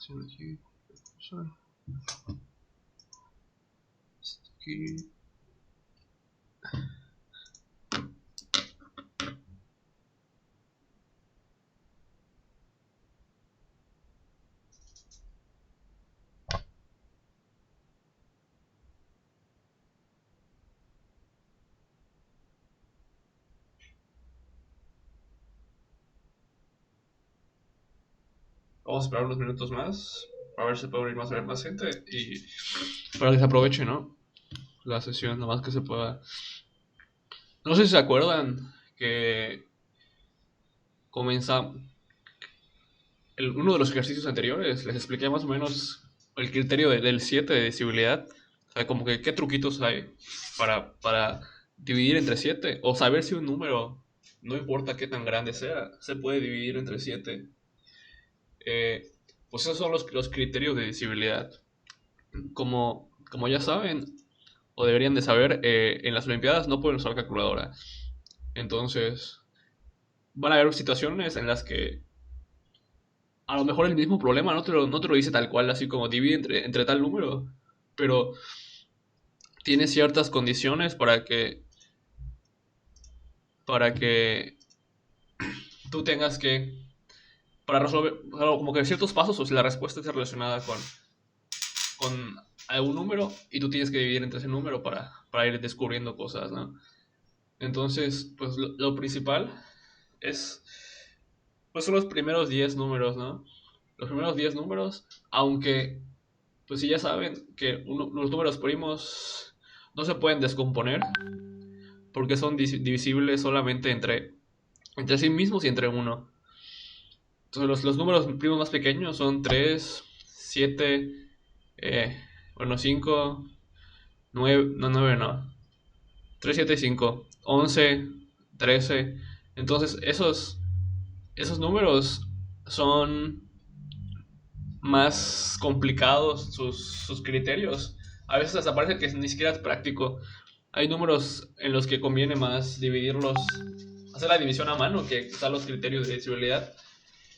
haciendo aquí? Aquí. Vamos a esperar unos minutos más para ver si puede abrir más gente y para que se aproveche, ¿no? La sesión, lo más que se pueda. No sé si se acuerdan que comienza uno de los ejercicios anteriores, les expliqué más o menos el criterio del 7 de divisibilidad. O sea, como que qué truquitos hay para dividir entre 7 o saber si un número, no importa qué tan grande sea, se puede dividir entre 7. Eh, pues esos son los criterios de divisibilidad. Como ya saben, o deberían de saber, en las Olimpiadas no pueden usar calculadora. Entonces, van a haber situaciones en las que a lo mejor el mismo problema no te lo dice tal cual, así como divide entre tal número, pero tiene ciertas condiciones para que tú tengas que, para resolver, como que ciertos pasos, o si la respuesta está relacionada con algún número y tú tienes que dividir entre ese número para ir descubriendo cosas, ¿no? Entonces, pues lo principal es, pues son los primeros 10 números, ¿no? Los primeros 10 números, aunque, pues si ya saben que los números primos no se pueden descomponer porque son divisibles solamente entre sí mismos y entre uno. Entonces los números primos más pequeños son 3 7 bueno, 5 9 no, 9 no. 3 7 5 11 13. Entonces esos números son más complicados sus criterios. A veces hasta parece que ni siquiera es práctico. Hay números en los que conviene más dividirlos, hacer la división a mano que usar los criterios de divisibilidad,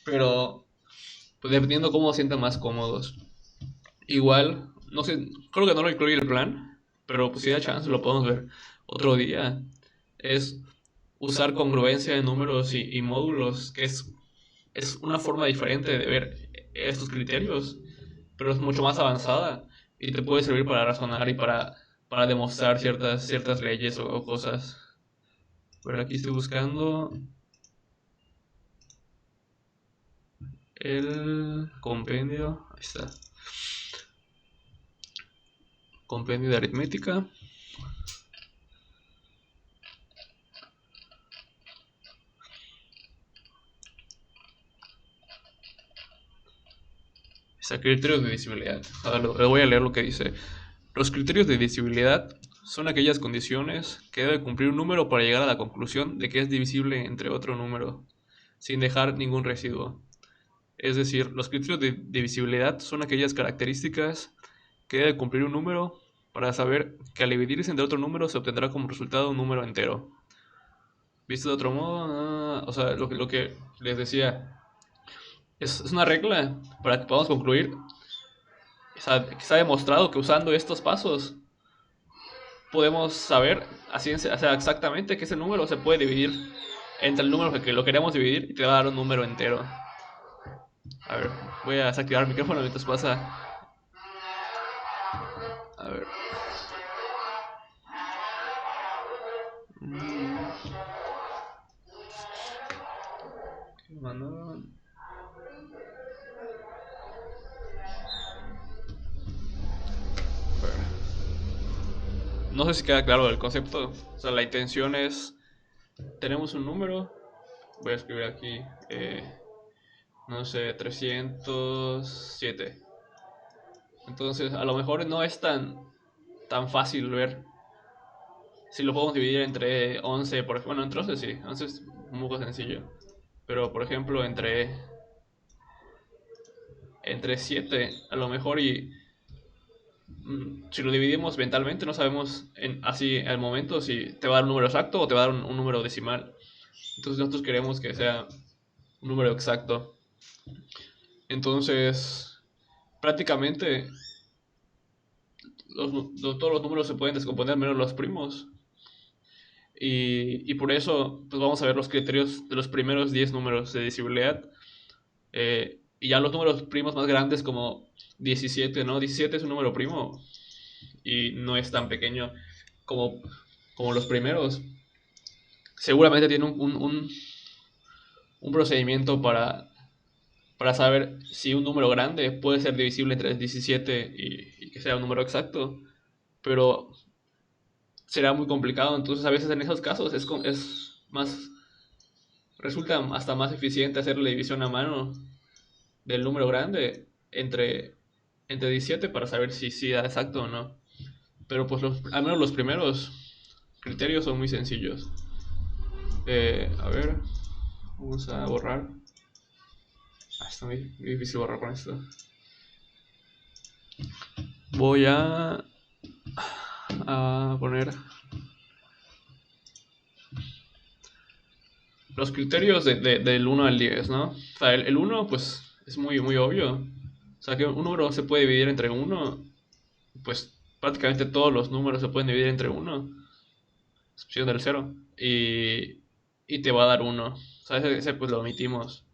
pero pues, dependiendo cómo se sientan más cómodos. Igual, no sé, creo que no lo incluye el plan, pero pues si da chance lo podemos ver otro día. Es usar congruencia de números y módulos, que es una forma diferente de ver estos criterios, pero es mucho más avanzada y te puede servir para razonar y para demostrar ciertas leyes o cosas. Pero aquí estoy buscando el compendio. Ahí está. Compendio de aritmética. Está criterios de divisibilidad. Le voy a leer lo que dice. Los criterios de divisibilidad son aquellas condiciones que debe cumplir un número para llegar a la conclusión de que es divisible entre otro número, sin dejar ningún residuo. Es decir, los criterios de divisibilidad son aquellas características que debe cumplir un número para saber que al dividirse entre otro número se obtendrá como resultado un número entero. Visto de otro modo, o sea, lo que les decía, es una regla para que podamos concluir. O sea, que está demostrado que usando estos pasos podemos saber así, o sea, exactamente que ese número se puede dividir entre el número que lo queremos dividir y te va a dar un número entero. A ver, voy a desactivar el micrófono mientras pasa. A ver. ¿Qué me mandaron? A ver. No sé si queda claro el concepto. O sea, la intención es, tenemos un número, voy a escribir aquí, no sé, 307. Entonces, a lo mejor no es tan fácil ver si lo podemos dividir entre 11, por ejemplo. Bueno, entre 11 sí, 11 es un poco sencillo. Pero, por ejemplo, entre 7, a lo mejor, y si lo dividimos mentalmente, no sabemos así al momento si te va a dar un número exacto o te va a dar un número decimal. Entonces, nosotros queremos que sea un número exacto. Entonces, prácticamente todos los números se pueden descomponer menos los primos. Y por eso pues vamos a ver los criterios de los primeros 10 números de divisibilidad. Y ya los números primos más grandes como 17, ¿no? 17 es un número primo y no es tan pequeño como, como los primeros. Seguramente tiene un procedimiento para saber si un número grande puede ser divisible entre 17 y que sea un número exacto, pero será muy complicado. Entonces a veces en esos casos es más, resulta hasta más eficiente hacer la división a mano del número grande entre 17 para saber si sí da exacto o no. Pero pues al menos los primeros criterios son muy sencillos. A ver, vamos a borrar. Está muy difícil borrar con esto. Voy a poner los criterios del 1 al 10, ¿no? O sea, el 1 pues es muy, muy obvio. O sea, que un número se puede dividir entre 1, pues prácticamente todos los números se pueden dividir entre 1, excepción del 0, y te va a dar 1. O sea, ese pues lo omitimos.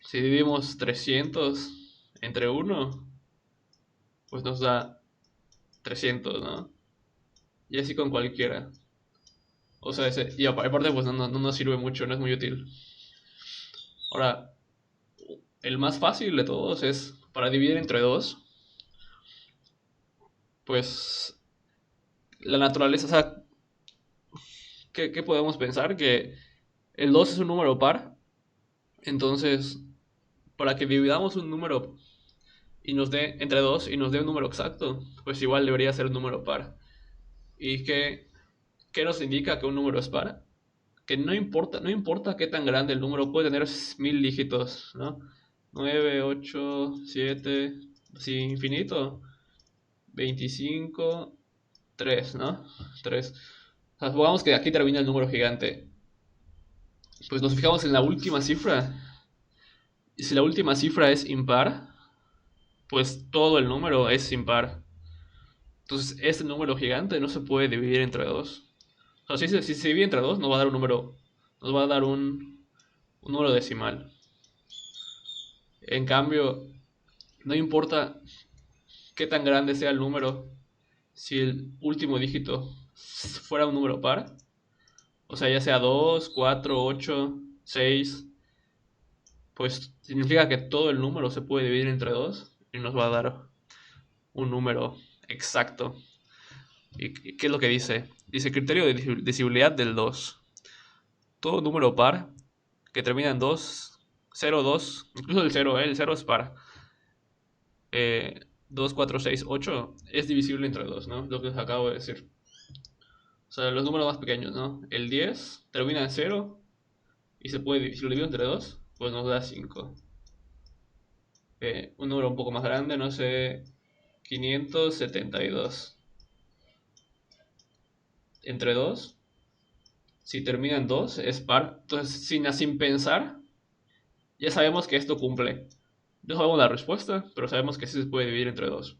Si dividimos 300 entre 1, pues nos da 300, ¿no? Y así con cualquiera. O sea, y aparte pues no nos sirve mucho, no es muy útil. Ahora, el más fácil de todos es para dividir entre 2, pues la naturaleza, o sea, ¿qué podemos pensar? Que el 2 es un número par, entonces para que dividamos un número y nos dé entre 2 y nos dé un número exacto, pues igual debería ser un número par. ¿Y qué nos indica que un número es par? Que no importa qué tan grande el número, puede tener 1000 dígitos, ¿no? 9, 8, 7, así infinito. 25, 3, ¿no? 3. O sea, supongamos que aquí termina el número gigante. Pues nos fijamos en la última cifra. Y si la última cifra es impar, pues todo el número es impar. Entonces, este número gigante no se puede dividir entre 2. O sea, si se divide entre 2, nos va a dar un número. Nos va a dar un número decimal. En cambio, no importa qué tan grande sea el número, si el último dígito fuera un número par, o sea, ya sea 2, 4, 8, 6, pues significa que todo el número se puede dividir entre 2 y nos va a dar un número exacto. ¿Y qué es lo que dice? Dice criterio de divisibilidad del 2. Todo número par que termina en 2, 0, 2, incluso el 0, el 0 es par. 2, 4, 6, 8 es divisible entre 2, ¿no? Lo que os acabo de decir. O sea, los números más pequeños, ¿no? El 10 termina en 0 y se puede, si lo divido entre 2, pues nos da 5. Un número un poco más grande, no sé, 572. Entre 2, si termina en 2, es par. Entonces, sin pensar, ya sabemos que esto cumple. No sabemos la respuesta, pero sabemos que sí se puede dividir entre 2.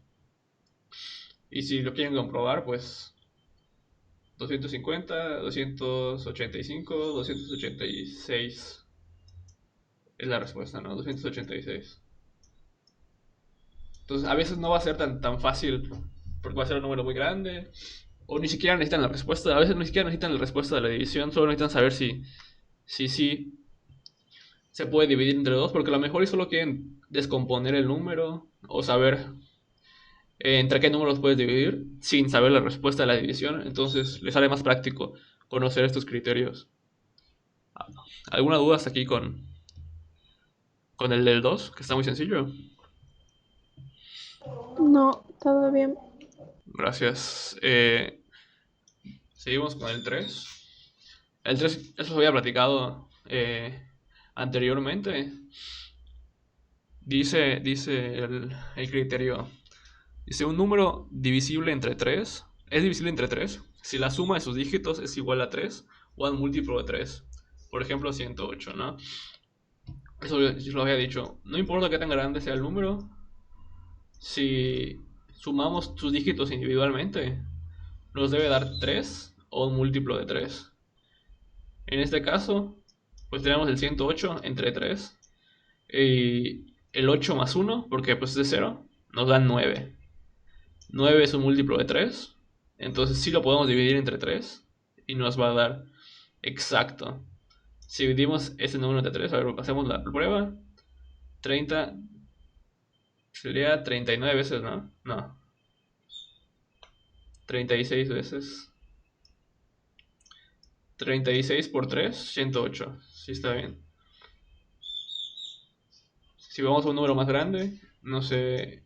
Y si lo quieren comprobar, pues 250, 285, 286 es la respuesta, ¿no? 286. Entonces, a veces no va a ser tan fácil porque va a ser un número muy grande. O ni siquiera necesitan la respuesta. A veces ni siquiera necesitan la respuesta de la división. Solo necesitan saber si se puede dividir entre 2. Porque a lo mejor solo quieren descomponer el número. O saber entre qué números puedes dividir. Sin saber la respuesta de la división. Entonces les sale más práctico conocer estos criterios. ¿Alguna duda hasta aquí con el del 2? Que está muy sencillo. No, todo bien. Gracias. Seguimos con el 3. El 3, eso lo había platicado anteriormente. Dice el criterio. Dice, un número divisible entre 3 es divisible entre 3 si la suma de sus dígitos es igual a 3 o al múltiplo de 3. Por ejemplo, 108, ¿no? Eso yo lo había dicho. No importa qué tan grande sea el número, si sumamos sus dígitos individualmente, nos debe dar 3 o un múltiplo de 3. En este caso, pues tenemos el 108 entre 3 y el 8 más 1, porque pues es de 0, nos da 9. 9 es un múltiplo de 3, entonces sí lo podemos dividir entre 3 y nos va a dar exacto. Si dividimos ese número entre 3, a ver, hacemos la prueba. 30 sería 39 veces, ¿no? No, 36 veces. 36 por 3, 108. Sí, está bien. Si vamos a un número más grande, no sé,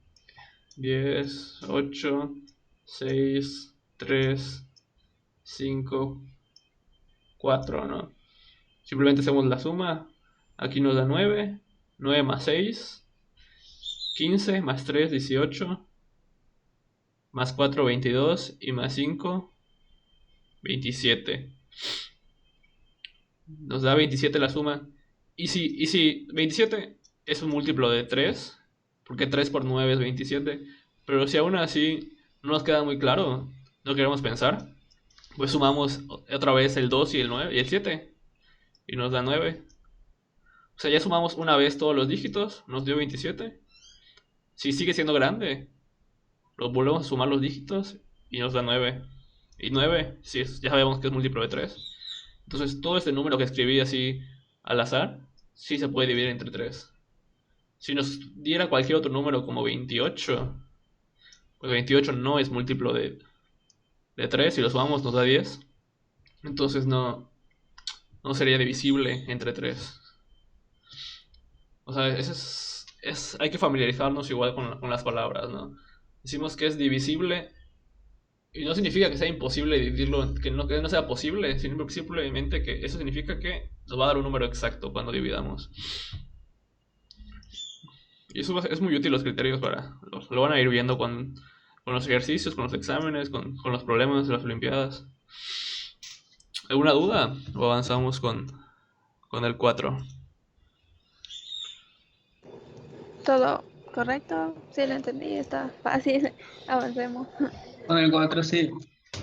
10, 8, 6, 3, 5, 4, ¿no? Simplemente hacemos la suma. Aquí nos da 9. 9 más 6, 15, más 3, 18, más 4, 22, y más 5, 27. Nos da 27 la suma. Y si 27 es un múltiplo de 3, porque 3 por 9 es 27, pero si aún así no nos queda muy claro, no queremos pensar, pues sumamos otra vez el 2 y el 9 y el 7 y nos da 9. O sea, ya sumamos una vez todos los dígitos, nos dio 27. Si sigue siendo grande, lo volvemos a sumar los dígitos y nos da 9. Y 9, sí, ya sabemos que es múltiplo de 3. Entonces todo este número que escribí así al azar, sí se puede dividir entre 3. Si nos diera cualquier otro número como 28, pues 28 no es múltiplo de 3. Si lo sumamos nos da 10. Entonces no sería divisible entre 3. O sea, hay que familiarizarnos igual con las palabras, ¿no? Decimos que es divisible y no significa que sea imposible dividirlo, que no sea posible, sino simplemente que eso significa que nos va a dar un número exacto cuando dividamos. Y eso es muy útil los criterios lo van a ir viendo con los ejercicios, con los exámenes, con los problemas de las olimpiadas. ¿Alguna duda? ¿O avanzamos con el 4? ¿Todo correcto? Sí, lo entendí, está fácil. Avancemos. Con el 4 sí,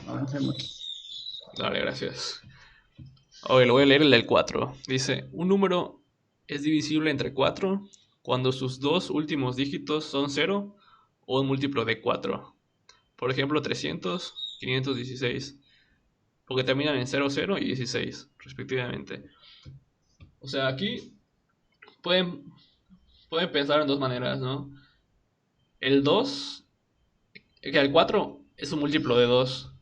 avancemos. Dale, gracias. Oye, lo voy a leer el del 4. Dice, un número es divisible entre 4 cuando sus dos últimos dígitos son 0 o un múltiplo de 4. Por ejemplo, 300, 516. Porque terminan en 0, 0 y 16, respectivamente. O sea, aquí pueden, pueden pensar en dos maneras, ¿no? El 2, que el 4 es un múltiplo de 2.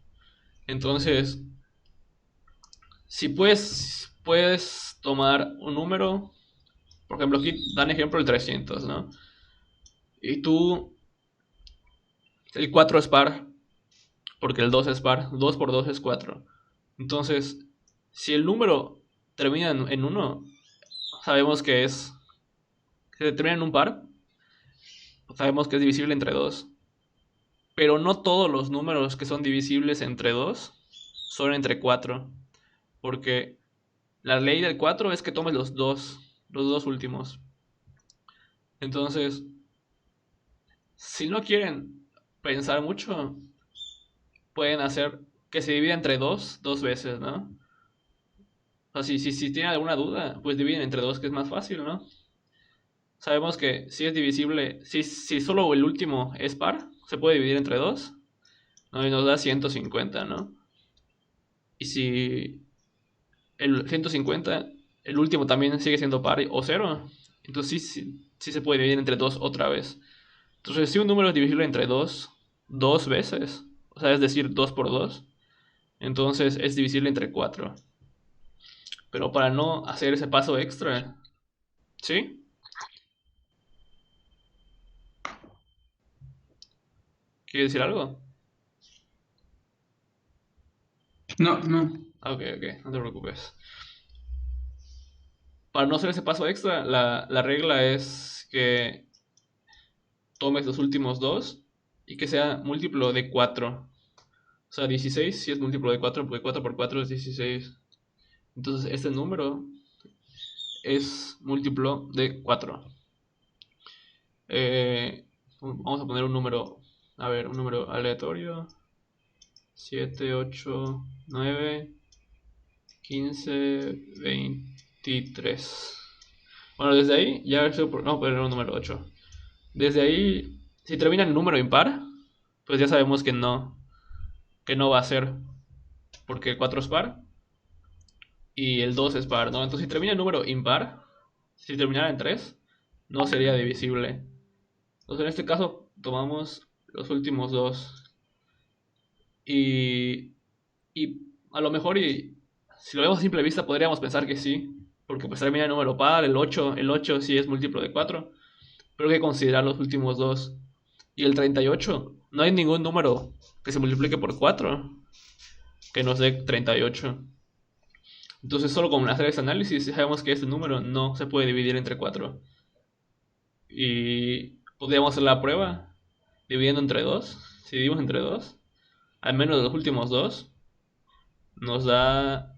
Entonces, si puedes tomar un número, por ejemplo, aquí dan ejemplo el 300, ¿no? Y tú, el 4 es par, porque el 2 es par, 2 por 2 es 4. Entonces, si el número termina en 1, sabemos que termina en un par, sabemos que es divisible entre 2. Pero no todos los números que son divisibles entre 2 son entre 4. Porque la ley del 4 es que tomes los dos últimos. Entonces, si no quieren pensar mucho, pueden hacer que se divida entre 2 veces, ¿no? O sea, si tienen alguna duda, pues dividen entre 2, que es más fácil, ¿no? Sabemos que si es divisible, si solo el último es par, se puede dividir entre 2, ¿no? Y nos da 150, ¿no? Y si el 150, el último también sigue siendo par o 0, entonces sí se puede dividir entre 2 otra vez. Entonces, si un número es divisible entre 2 veces, o sea, es decir, 2 por 2, entonces es divisible entre 4. Pero para no hacer ese paso extra, ¿sí? ¿Quieres decir algo? No, no. Ok, no te preocupes. Para no hacer ese paso extra, la regla es que tomes los últimos dos y que sea múltiplo de 4. O sea, 16 si es múltiplo de 4, porque 4 por 4 es 16. Entonces, este número es múltiplo de 4. vamos a poner un número, a ver, un número aleatorio. 7, 8, 9, 15, 23. Bueno, desde ahí ya vamos a poner un número 8. Desde ahí, si termina en número impar, pues ya sabemos que no va a ser, porque el 4 es par y el 2 es par, ¿no? Entonces si termina en número impar, si terminara en 3, no sería divisible. Entonces en este caso tomamos los últimos dos y, y a lo mejor, y si lo vemos a simple vista, podríamos pensar que sí, porque pues termina en número par, el 8 sí es múltiplo de 4, pero hay que considerar los últimos dos. Y el 38, no hay ningún número que se multiplique por 4 que nos dé 38. Entonces solo con hacer ese análisis sabemos que este número no se puede dividir entre 4. Y podríamos hacer la prueba dividiendo entre 2. Si dividimos entre 2, al menos de los últimos dos, nos da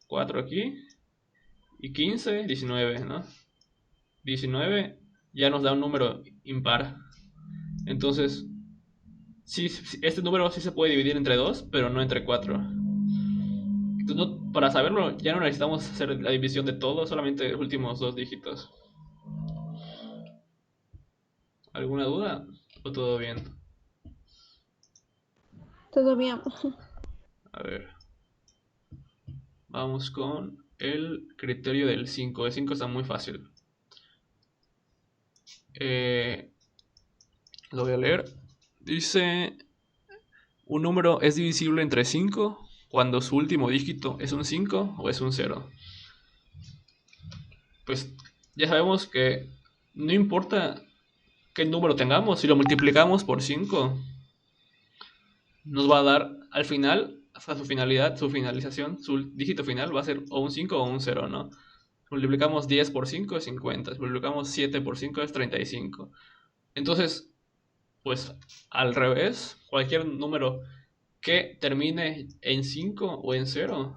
4 aquí y 15, 19, ¿no? 19 ya nos da un número impar. Entonces, sí, este número sí se puede dividir entre 2, pero no entre 4. Entonces, para saberlo, ya no necesitamos hacer la división de todo, solamente los últimos dos dígitos. ¿Alguna duda? ¿O todo bien? Todo bien. A ver. Vamos con el criterio del 5. El 5 está muy fácil. Lo voy a leer. Dice, un número es divisible entre 5 cuando su último dígito es un 5 o es un 0. Pues ya sabemos que no importa qué número tengamos, si lo multiplicamos por 5, nos va a dar al final, hasta su finalidad, su finalización, su dígito final va a ser o un 5 o un 0, ¿no? Multiplicamos 10 por 5 es 50, multiplicamos 7 por 5 es 35. Entonces, pues al revés, cualquier número que termine en 5 o en 0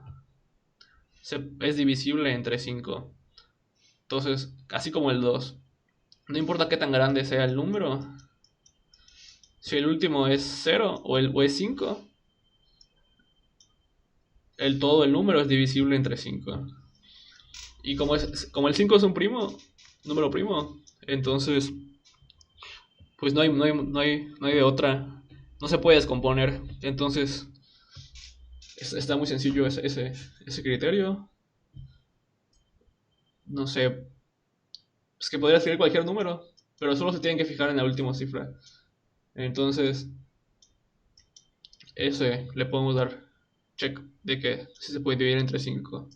es divisible entre 5. Entonces, así como el 2, no importa qué tan grande sea el número, si el último es 0 o es 5, todo el número es divisible entre 5. Y como el 5 es un número primo, entonces pues no hay de otra. No se puede descomponer. Entonces está muy sencillo ese criterio. No sé, es que podría escribir cualquier número, pero solo se tienen que fijar en la última cifra. Entonces, ese le podemos dar check de que sí se puede dividir entre 5.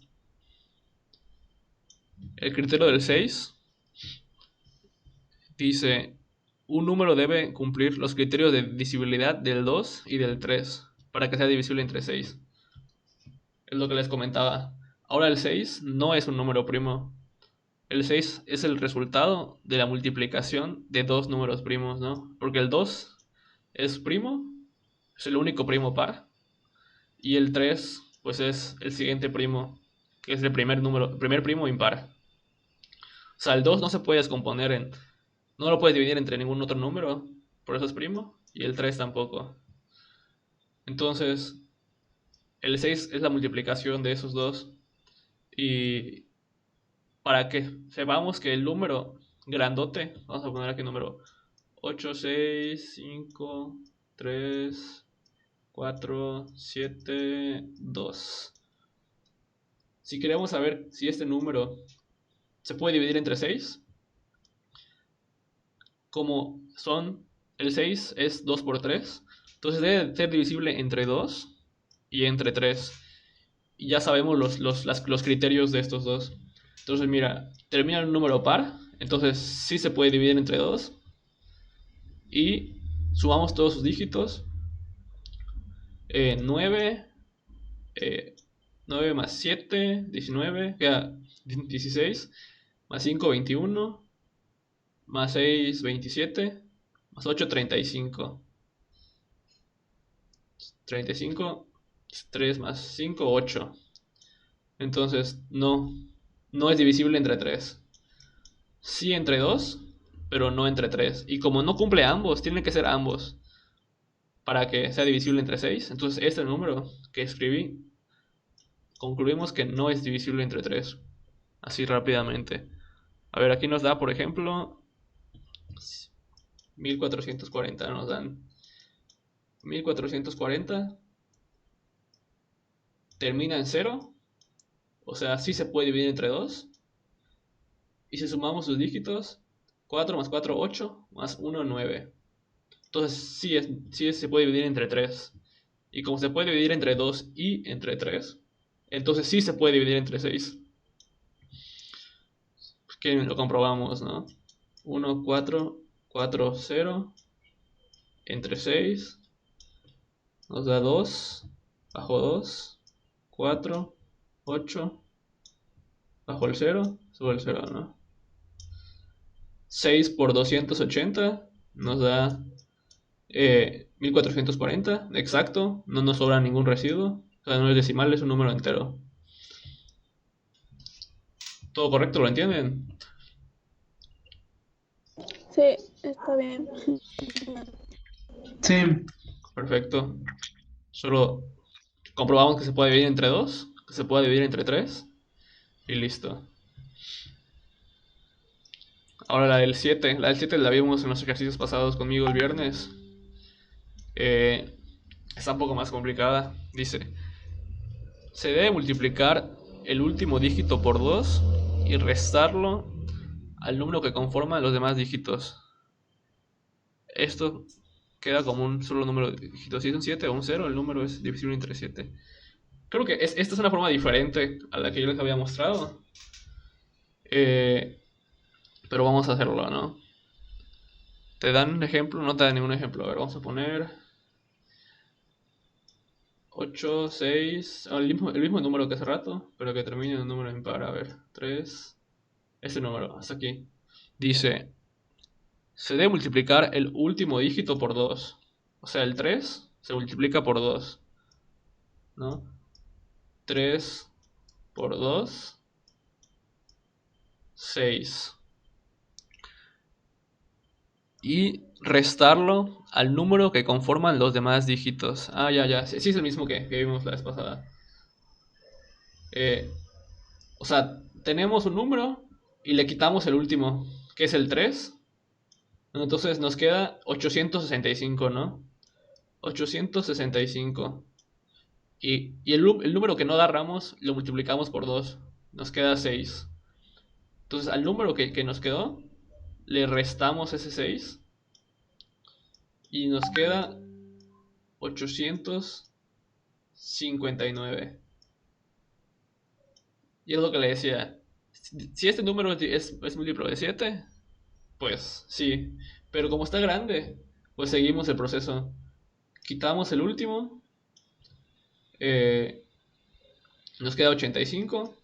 El criterio del 6 dice, un número debe cumplir los criterios de divisibilidad del 2 y del 3 para que sea divisible entre 6. Es lo que les comentaba. Ahora el 6 no es un número primo. El 6 es el resultado de la multiplicación de dos números primos, ¿no? Porque el 2 es primo, es el único primo par. Y el 3, pues es el siguiente primo, que es el primer primo impar. O sea, el 2 no se puede descomponer no lo puedes dividir entre ningún otro número, por eso es primo. Y el 3 tampoco. Entonces, el 6 es la multiplicación de esos dos. Y para que sepamos que el número grandote, vamos a poner aquí número 8, 6, 5, 3, 4, 7, 2. Si queremos saber si este número se puede dividir entre 6, como el 6 es 2 por 3, entonces debe ser divisible entre 2 y entre 3. Y ya sabemos los criterios de estos dos. Entonces, mira, termina en un número par, entonces sí se puede dividir entre 2. Y sumamos todos sus dígitos. 9, 9 más 7, 19, queda 16, más 5, 21, más 6, 27, más 8, 35. 35, 3 más 5, 8. Entonces, no es divisible entre 3. Sí entre 2, pero no entre 3. Y como no cumple ambos, tiene que ser ambos para que sea divisible entre 6. Entonces este número que escribí, concluimos que no es divisible entre 3. Así rápidamente. A ver, aquí nos da, por ejemplo, 1440. Nos dan 1440. Termina en 0. O sea, sí se puede dividir entre 2. Y si sumamos sus dígitos, 4 más 4, 8, más 1, 9. Entonces sí se puede dividir entre 3. Y como se puede dividir entre 2 y entre 3, entonces sí se puede dividir entre 6. Pues que lo comprobamos, ¿no? 1, 4, 4, 0. Entre 6. Nos da 2. Bajo 2. 4. 8. Bajo el 0. Sobre el 0, ¿no? 6 por 280 nos da 1440, exacto, no nos sobra ningún residuo, o sea, no es decimal, es un número entero. ¿Todo correcto? ¿Lo entienden? Sí, está bien. Sí. Perfecto. Solo comprobamos que se puede dividir entre 2, que se puede dividir entre 3 y listo. Ahora la del 7. La del 7 la vimos en los ejercicios pasados conmigo el viernes. Está un poco más complicada. Dice, se debe multiplicar el último dígito por 2 y restarlo al número que conforma los demás dígitos. Esto queda como un solo número de dígitos. Si es un 7 o un 0, el número es divisible entre 7. Creo que esta es una forma diferente a la que yo les había mostrado. Pero vamos a hacerlo, ¿no? ¿Te dan un ejemplo? No te dan ningún ejemplo. A ver, vamos a poner 8, 6, el mismo número que hace rato, pero que termine en un número impar. A ver, 3, este número, hasta aquí. Dice, se debe multiplicar el último dígito por 2. O sea, el 3 se multiplica por 2, ¿no? 3 por 2, 6. Y restarlo al número que conforman los demás dígitos. Ah, ya. Sí, es el mismo que vimos la vez pasada. O sea, tenemos un número y le quitamos el último, que es el 3. Entonces nos queda 865, ¿no? 865. Y el número que no agarramos lo multiplicamos por 2. Nos queda 6. Entonces al número que nos quedó le restamos ese 6. Y nos queda 859. Y es lo que le decía. Si este número es múltiplo de 7, pues sí. Pero como está grande, pues seguimos el proceso. Quitamos el último. Nos queda 85.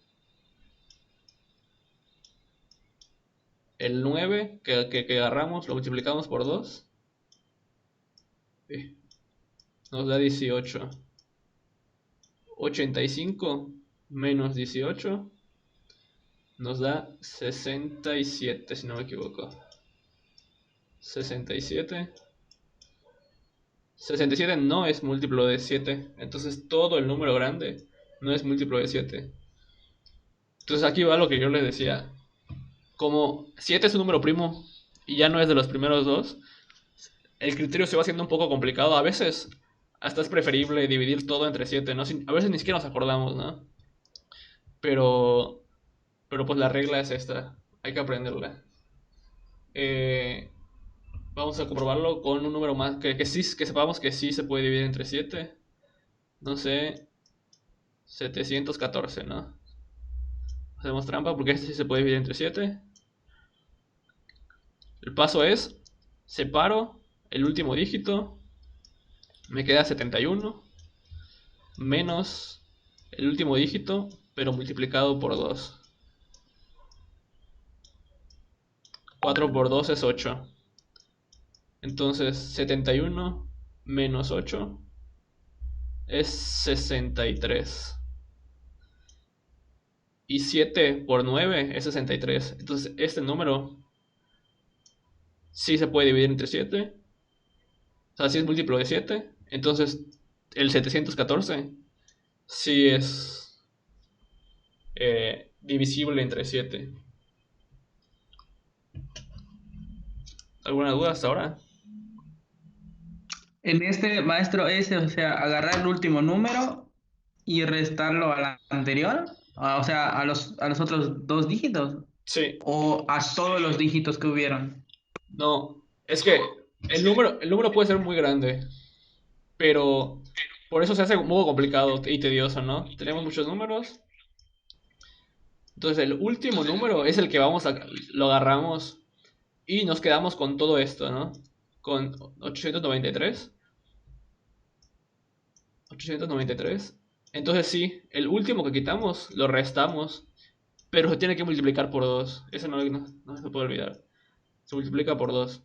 El 9 que agarramos lo multiplicamos por 2. Nos da 18. 85 menos 18 nos da 67, si no me equivoco. 67. 67 no es múltiplo de 7. Entonces todo el número grande no es múltiplo de 7. Entonces aquí va lo que yo les decía. Como 7 es un número primo y ya no es de los primeros dos, el criterio se va haciendo un poco complicado. A veces hasta es preferible dividir todo entre 7, ¿no? A veces ni siquiera nos acordamos, ¿no? Pero pues la regla es esta. Hay que aprenderla. Vamos a comprobarlo con un número más. Que sepamos que sí se puede dividir entre 7. No sé. 714, ¿no? Hacemos trampa porque este sí se puede dividir entre 7. El paso es, separo el último dígito, me queda 71, menos el último dígito, pero multiplicado por 2. 4 por 2 es 8. Entonces 71 menos 8 es 63. Y 7 por 9 es 63. Entonces este número sí se puede dividir entre 7. O sea, sí es múltiplo de 7. Entonces, el 714 sí es divisible entre 7. ¿Alguna duda hasta ahora? En este maestro es, o sea, agarrar el último número y restarlo a la anterior, o sea, a los otros dos dígitos, Sí. o a todos los dígitos que hubieron. No, es que el número puede ser muy grande, pero por eso se hace un poco complicado y tedioso, ¿no? Tenemos muchos números. Entonces el último número es el que lo agarramos y nos quedamos con todo esto, ¿no? Con 893. 893. Entonces sí, el último que quitamos lo restamos, pero se tiene que multiplicar por 2. Eso no se puede olvidar. Se multiplica por 2.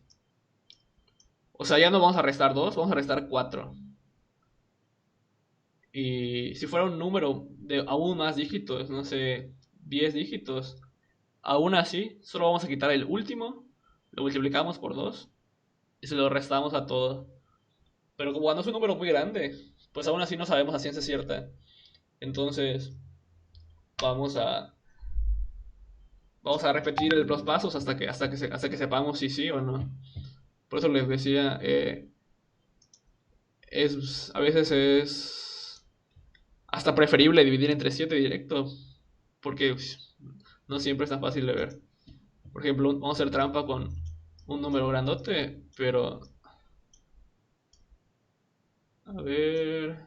O sea, ya no vamos a restar 2, vamos a restar 4. Y si fuera un número de aún más dígitos, no sé, 10 dígitos, aún así, solo vamos a quitar el último, lo multiplicamos por 2 y se lo restamos a todo. Pero como no es un número muy grande, pues aún así no sabemos a ciencia cierta. Entonces, vamos a, vamos a repetir los pasos hasta que sepamos si sí o no. Por eso les decía, a veces es hasta preferible dividir entre 7 directo, porque no siempre es tan fácil de ver. Por ejemplo, vamos a hacer trampa con un número grandote, pero... A ver...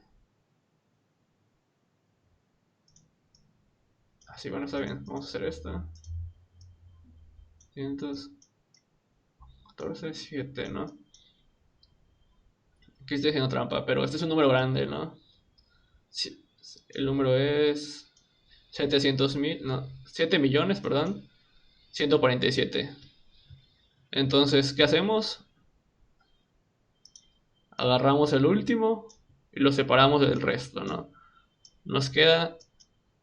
Así, bueno, está bien. Vamos a hacer esta. 114, 7, ¿no? Aquí estoy haciendo trampa, pero este es un número grande, ¿no? Sí, el número es 700.000, no, 7 millones, perdón, 147. Entonces, ¿qué hacemos? Agarramos el último y lo separamos del resto, ¿no? Nos queda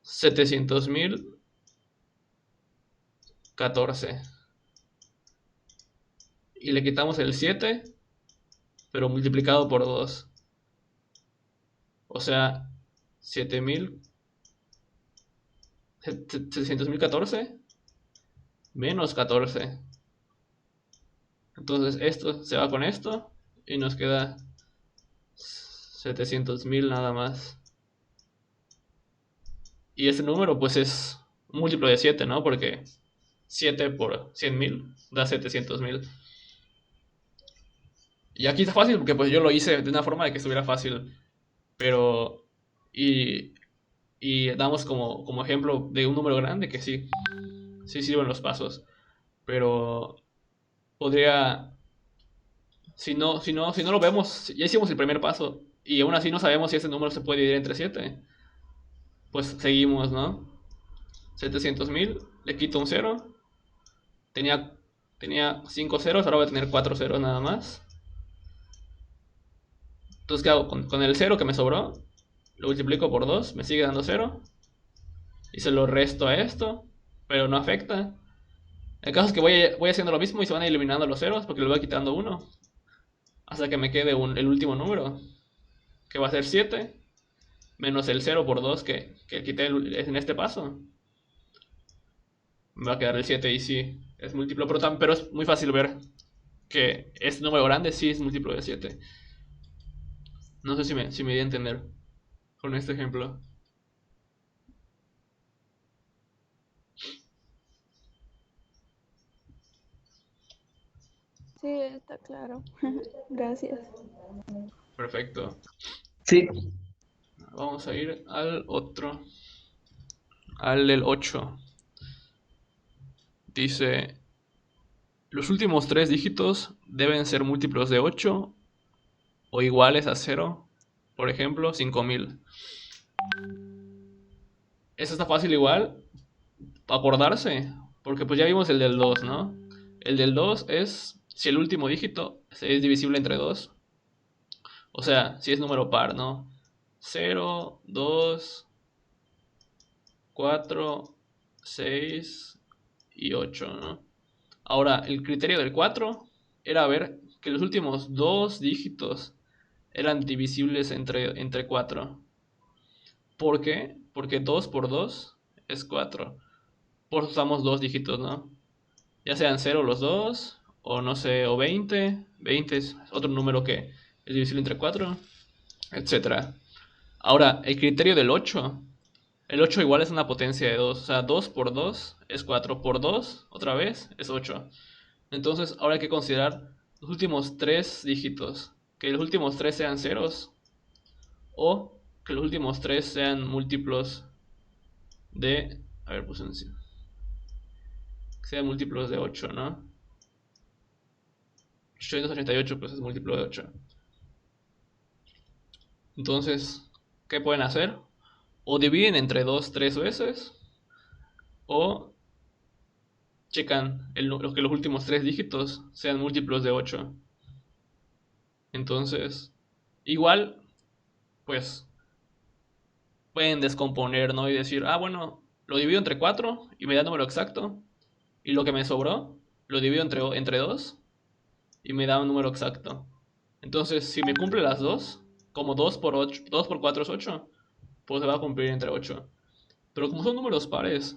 700.014. Y le quitamos el 7, pero multiplicado por 2. O sea, 700.014 menos 14. Entonces esto se va con esto y nos queda 700.000 nada más. Y ese número pues es un múltiplo de 7, ¿no? Porque 7 por 100.000 da 700.000. Y aquí está fácil porque pues yo lo hice de una forma de que estuviera fácil. Pero... Y, y damos como ejemplo de un número grande que sí sirven los pasos. Pero podría... Si no lo vemos, ya hicimos el primer paso. Y aún así no sabemos si ese número se puede dividir entre 7. Pues seguimos, ¿no? 700.000, le quito un 0. Tenía, tenía 5 ceros, ahora voy a tener 4 ceros nada más. Entonces, ¿qué hago? Con el 0 que me sobró, lo multiplico por 2, me sigue dando 0. Y se lo resto a esto, pero no afecta. El caso es que voy haciendo lo mismo y se van eliminando los ceros porque le voy quitando 1. Hasta que me quede el último número, que va a ser 7, menos el 0 por 2 que quité en este paso. Me va a quedar el 7 y sí, es múltiplo, pero es muy fácil ver que este número grande sí es múltiplo de 7. No sé si me di a entender con este ejemplo. Sí, está claro. Gracias. Perfecto. Sí, Vamos a ir al otro, al del 8. Dice, los últimos 3 dígitos deben ser múltiplos de 8 o iguales a 0. Por ejemplo, 5.000. Eso está fácil igual acordarse, porque pues ya vimos el del 2, ¿no? El del 2 es si el último dígito es divisible entre 2. O sea, si es número par, ¿no? 0, 2, 4, 6 y 8, ¿no? Ahora, el criterio del 4 era ver que los últimos dos dígitos eran divisibles entre 4. ¿Por qué? Porque 2 por 2 es 4. Por eso usamos dos dígitos, ¿no? Ya sean 0 los dos, o no sé, o 20. 20 es otro número que es divisible entre 4, etcétera. Ahora, el criterio del 8. El 8 igual es una potencia de 2. O sea, 2 por 2 es 4. Por 2, otra vez, es 8. Entonces, ahora hay que considerar los últimos 3 dígitos. Que los últimos 3 sean ceros. O que los últimos 3 sean múltiplos de... A ver, puse un... Que sean múltiplos de 8, ¿no? 888 pues es múltiplo de 8. Entonces, ¿qué pueden hacer? O dividen entre 2 3 veces, o checan que los últimos 3 dígitos sean múltiplos de 8. Entonces, igual, pues, pueden descomponer, ¿no? Y decir, ah, bueno, lo divido entre 4 y me da el número exacto. Y lo que me sobró, lo divido entre 2 y me da un número exacto. Entonces, si me cumple las dos, como 2 por 8, 2 por 4 es 8, pues se va a cumplir entre 8. Pero como son números pares,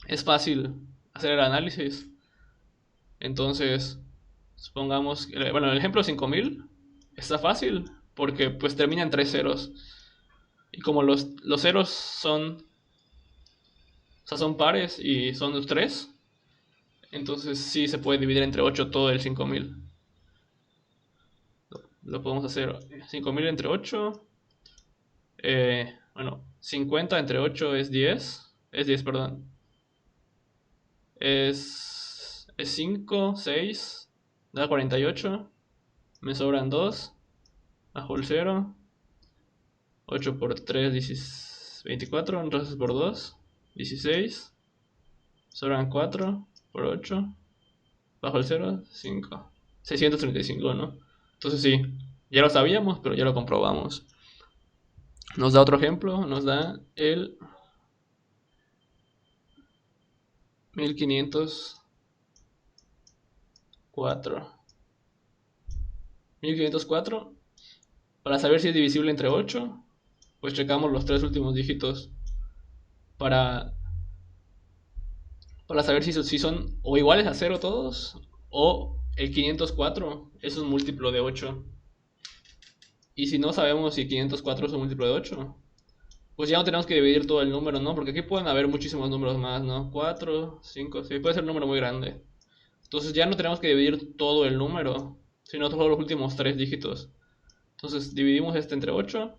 es fácil hacer el análisis. Entonces, supongamos, bueno, el ejemplo 5000 está fácil porque pues termina en 3 ceros. Y como los ceros son, o sea, son pares y son los 3, entonces sí se puede dividir entre 8 todo el 5000. Lo podemos hacer 5000 entre 8. Bueno, 50 entre 8 es 10. Es 10, perdón. Es 5, 6. Da 48. Me sobran 2. Bajo el 0. 8 por 3, 24. Entonces por 2, 16. Sobran 4 por 8. Bajo el 0, 5. 635, ¿no? Entonces sí, ya lo sabíamos, pero ya lo comprobamos. Nos da otro ejemplo, nos da el 1504. 1504, para saber si es divisible entre 8, pues checamos los tres últimos dígitos para, para saber si son o iguales a 0 todos, o el 504 es un múltiplo de 8. Y si no sabemos si 504 es un múltiplo de 8, pues ya no tenemos que dividir todo el número, ¿no? Porque aquí pueden haber muchísimos números más, ¿no? 4, 5, 6, puede ser un número muy grande. Entonces ya no tenemos que dividir todo el número, sino solo los últimos 3 dígitos. Entonces dividimos este entre 8,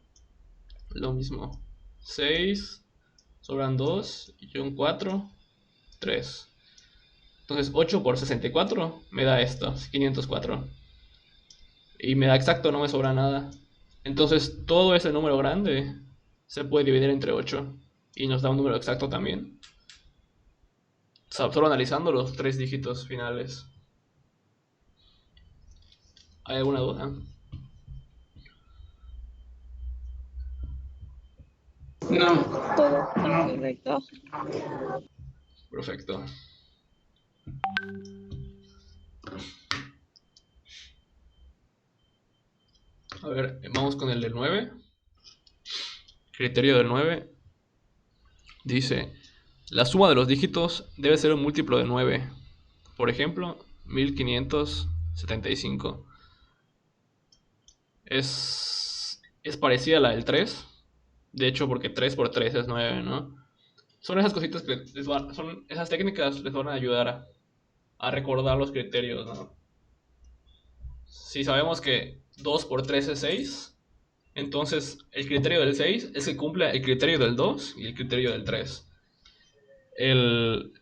lo mismo. 6, sobran 2, y un 4, 3. Entonces 8 por 64 me da esto, 504. Y me da exacto, no me sobra nada. Entonces todo ese número grande se puede dividir entre 8 y nos da un número exacto también. Solo analizando los 3 dígitos finales. ¿Hay alguna duda? No, Todo está no. correcto. Perfecto. A ver, vamos con el del 9. Criterio del 9. Dice, la suma de los dígitos debe ser un múltiplo de 9. Por ejemplo, 1575. Es parecida a la del 3. De hecho, porque 3 por 3 es 9, ¿no? Son esas cositas que son esas técnicas les van a ayudar a recordar los criterios, ¿no? Si sabemos que 2 por 3 es 6, entonces el criterio del 6 es que cumple el criterio del 2 y el criterio del 3. El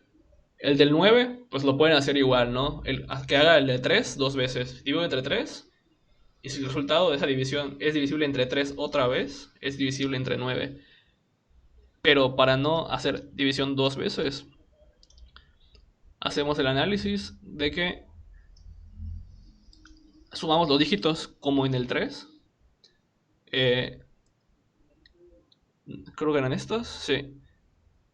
del 9, pues lo pueden hacer igual, ¿no? Que haga el de 3 dos veces. Divido entre 3. Y si el resultado de esa división es divisible entre 3 otra vez, es divisible entre 9. Pero para no hacer división dos veces, hacemos el análisis de que sumamos los dígitos como en el 3. Creo que eran estos, sí.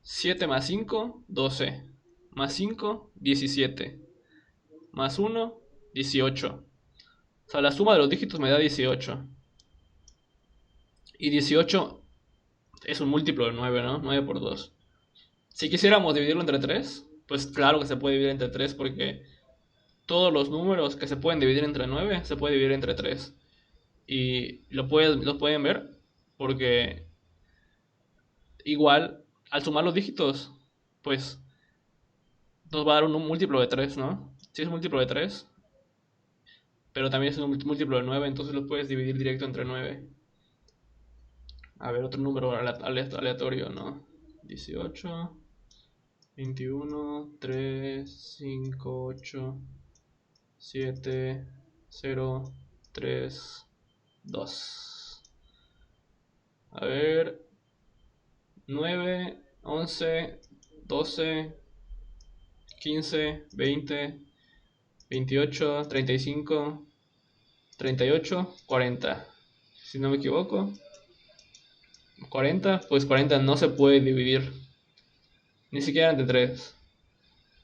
7 más 5, 12. Más 5, 17. Más 1, 18. O sea, la suma de los dígitos me da 18. Y 18 es un múltiplo de 9, ¿no? 9 por 2. Si quisiéramos dividirlo entre 3, pues claro que se puede dividir entre 3 porque todos los números que se pueden dividir entre 9 se puede dividir entre 3. Y lo pueden ver porque igual al sumar los dígitos, pues nos va a dar un múltiplo de 3, ¿no? Si es un múltiplo de 3, pero también es un múltiplo de 9, entonces lo puedes dividir directo entre 9. A ver, otro número aleatorio, ¿no? 18, 21, 3, 5, 8, 7, 0, 3, 2. A ver, 9, 11, 12, 15, 20, 28, 35, 38, 40. Si no me equivoco, 40, pues 40 no se puede dividir, ni siquiera entre 3.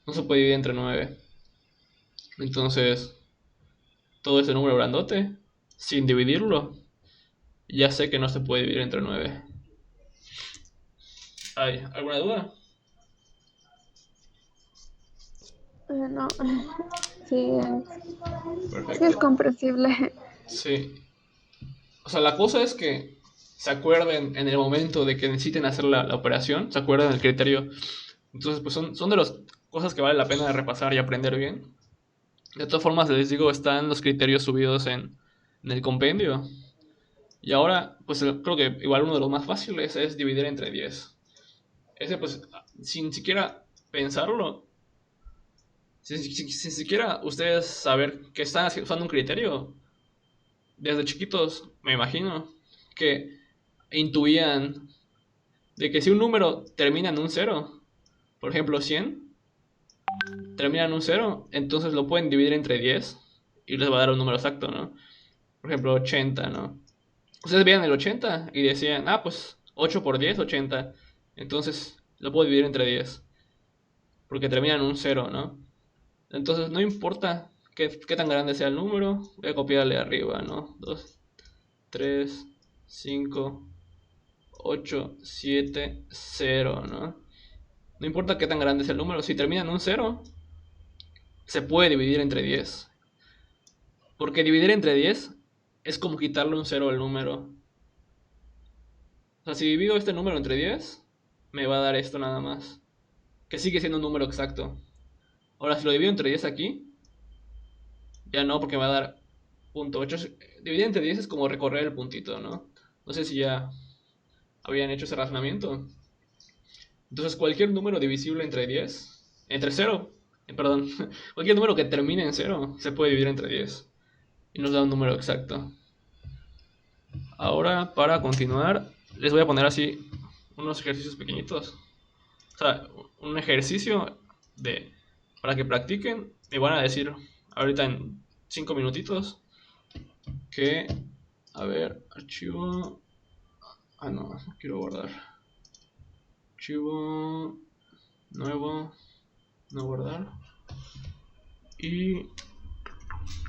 No se puede dividir entre 9. Entonces, todo ese número grandote, sin dividirlo, ya sé que no se puede dividir entre 9. ¿Hay alguna duda? No, sí, sí es Perfecto. comprensible. Sí. O sea, la cosa es que se acuerden en el momento de que necesiten hacer la operación, se acuerden del criterio. Entonces, pues son de las cosas que vale la pena repasar y aprender bien. De todas formas, les digo, están los criterios subidos en el compendio. Y ahora, pues creo que igual uno de los más fáciles es dividir entre 10. Ese, pues, sin siquiera pensarlo, sin siquiera ustedes saber que están usando un criterio, desde chiquitos, me imagino, que intuían de que si un número termina en un cero, por ejemplo 100, termina en un cero, entonces lo pueden dividir entre 10 y les va a dar un número exacto, ¿no? Por ejemplo 80, ¿no? Ustedes veían el 80 y decían, ah, pues 8 por 10, 80. Entonces lo puedo dividir entre 10, porque termina en un cero, ¿no? Entonces no importa qué tan grande sea el número, voy a copiarle arriba, ¿no? 2, 3, 5, 8, 7, 0, ¿no? No importa qué tan grande sea el número, si termina en un cero, se puede dividir entre 10. Porque dividir entre 10 es como quitarle un cero al número. O sea, si divido este número entre 10, me va a dar esto nada más. Que sigue siendo un número exacto. Ahora, si lo divido entre 10 aquí, ya no, porque me va a dar punto 8. Dividir entre 10 es como recorrer el puntito, ¿no? No sé si ya habían hecho ese razonamiento. Entonces, cualquier número divisible entre 10, entre cero, perdón, cualquier número que termine en cero se puede dividir entre 10 y nos da un número exacto. Ahora, para continuar, les voy a poner así unos ejercicios pequeñitos. O sea, un ejercicio de para que practiquen. Me van a decir ahorita en 5 minutitos que, a ver, archivo. Ah, no quiero guardar. Archivo nuevo, no guardar. Y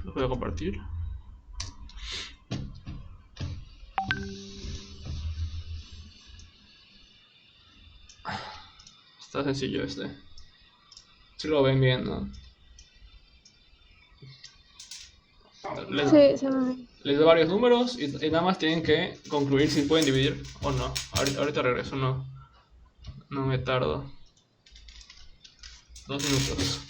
lo voy a compartir. Está sencillo este. Si lo ven bien, ¿no? Les, Sí, se me ve. les doy varios números y nada más tienen que concluir si pueden dividir o no. Ahorita regreso, no me tardo. 2 minutos.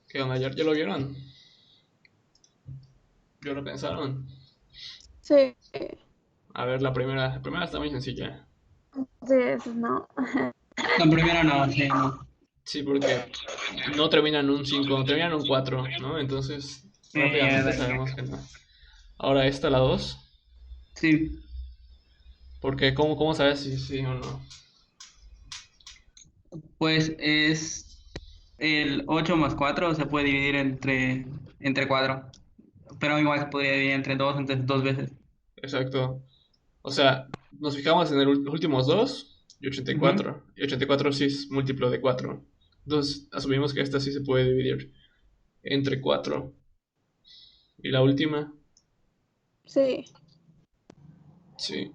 ¿Qué onda? ¿Ya lo vieron? ¿Ya lo pensaron? Sí, A ver, la primera está muy sencilla. sí, eso no. La primera no, sí, no. Sí, porque no termina en un 5, termina en un 4, ¿no? Entonces, rápidamente sabemos que no. Ahora esta, la 2, Sí, porque ¿cómo sabes si sí o no? pues es el 8 más 4 se puede dividir entre 4, pero igual se podría dividir entre dos veces. Exacto. O sea, nos fijamos en los últimos dos y 84. Ujú. Y 84 sí es múltiplo de 4. Entonces, asumimos que esta sí se puede dividir entre 4. Y la última, Sí, sí.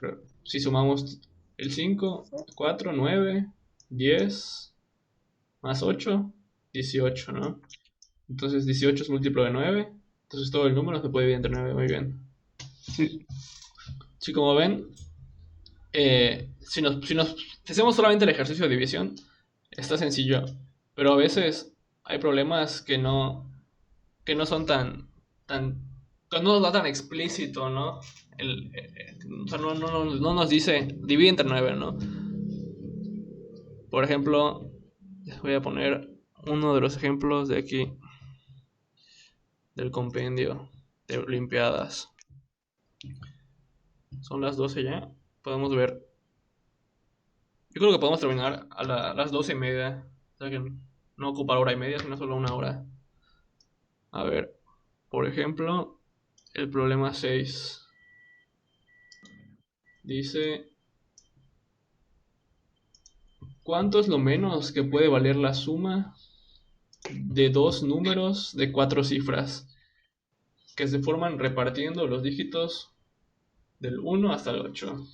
Pero si sumamos el 5, sí. 4, 9, 10 más 8, 18, ¿no? Entonces 18 es múltiplo de 9. Entonces todo el número se puede dividir entre 9. Muy bien. Sí. Sí, como ven, si hacemos solamente el ejercicio de división, está sencillo. Pero a veces hay problemas que no son tan, que no nos da tan explícito, ¿no? O sea, no nos dice divide entre 9, ¿no? Por ejemplo, les voy a poner uno de los ejemplos de aquí, del compendio de Olimpiadas. Son las 12 ya. Podemos ver. Yo creo que podemos terminar las 12:30. O sea que no ocupar hora y media, sino solo una hora. A ver, por ejemplo, el problema 6 dice: ¿cuánto es lo menos que puede valer la suma de dos números de cuatro cifras que se forman repartiendo los dígitos del 1 hasta el 8?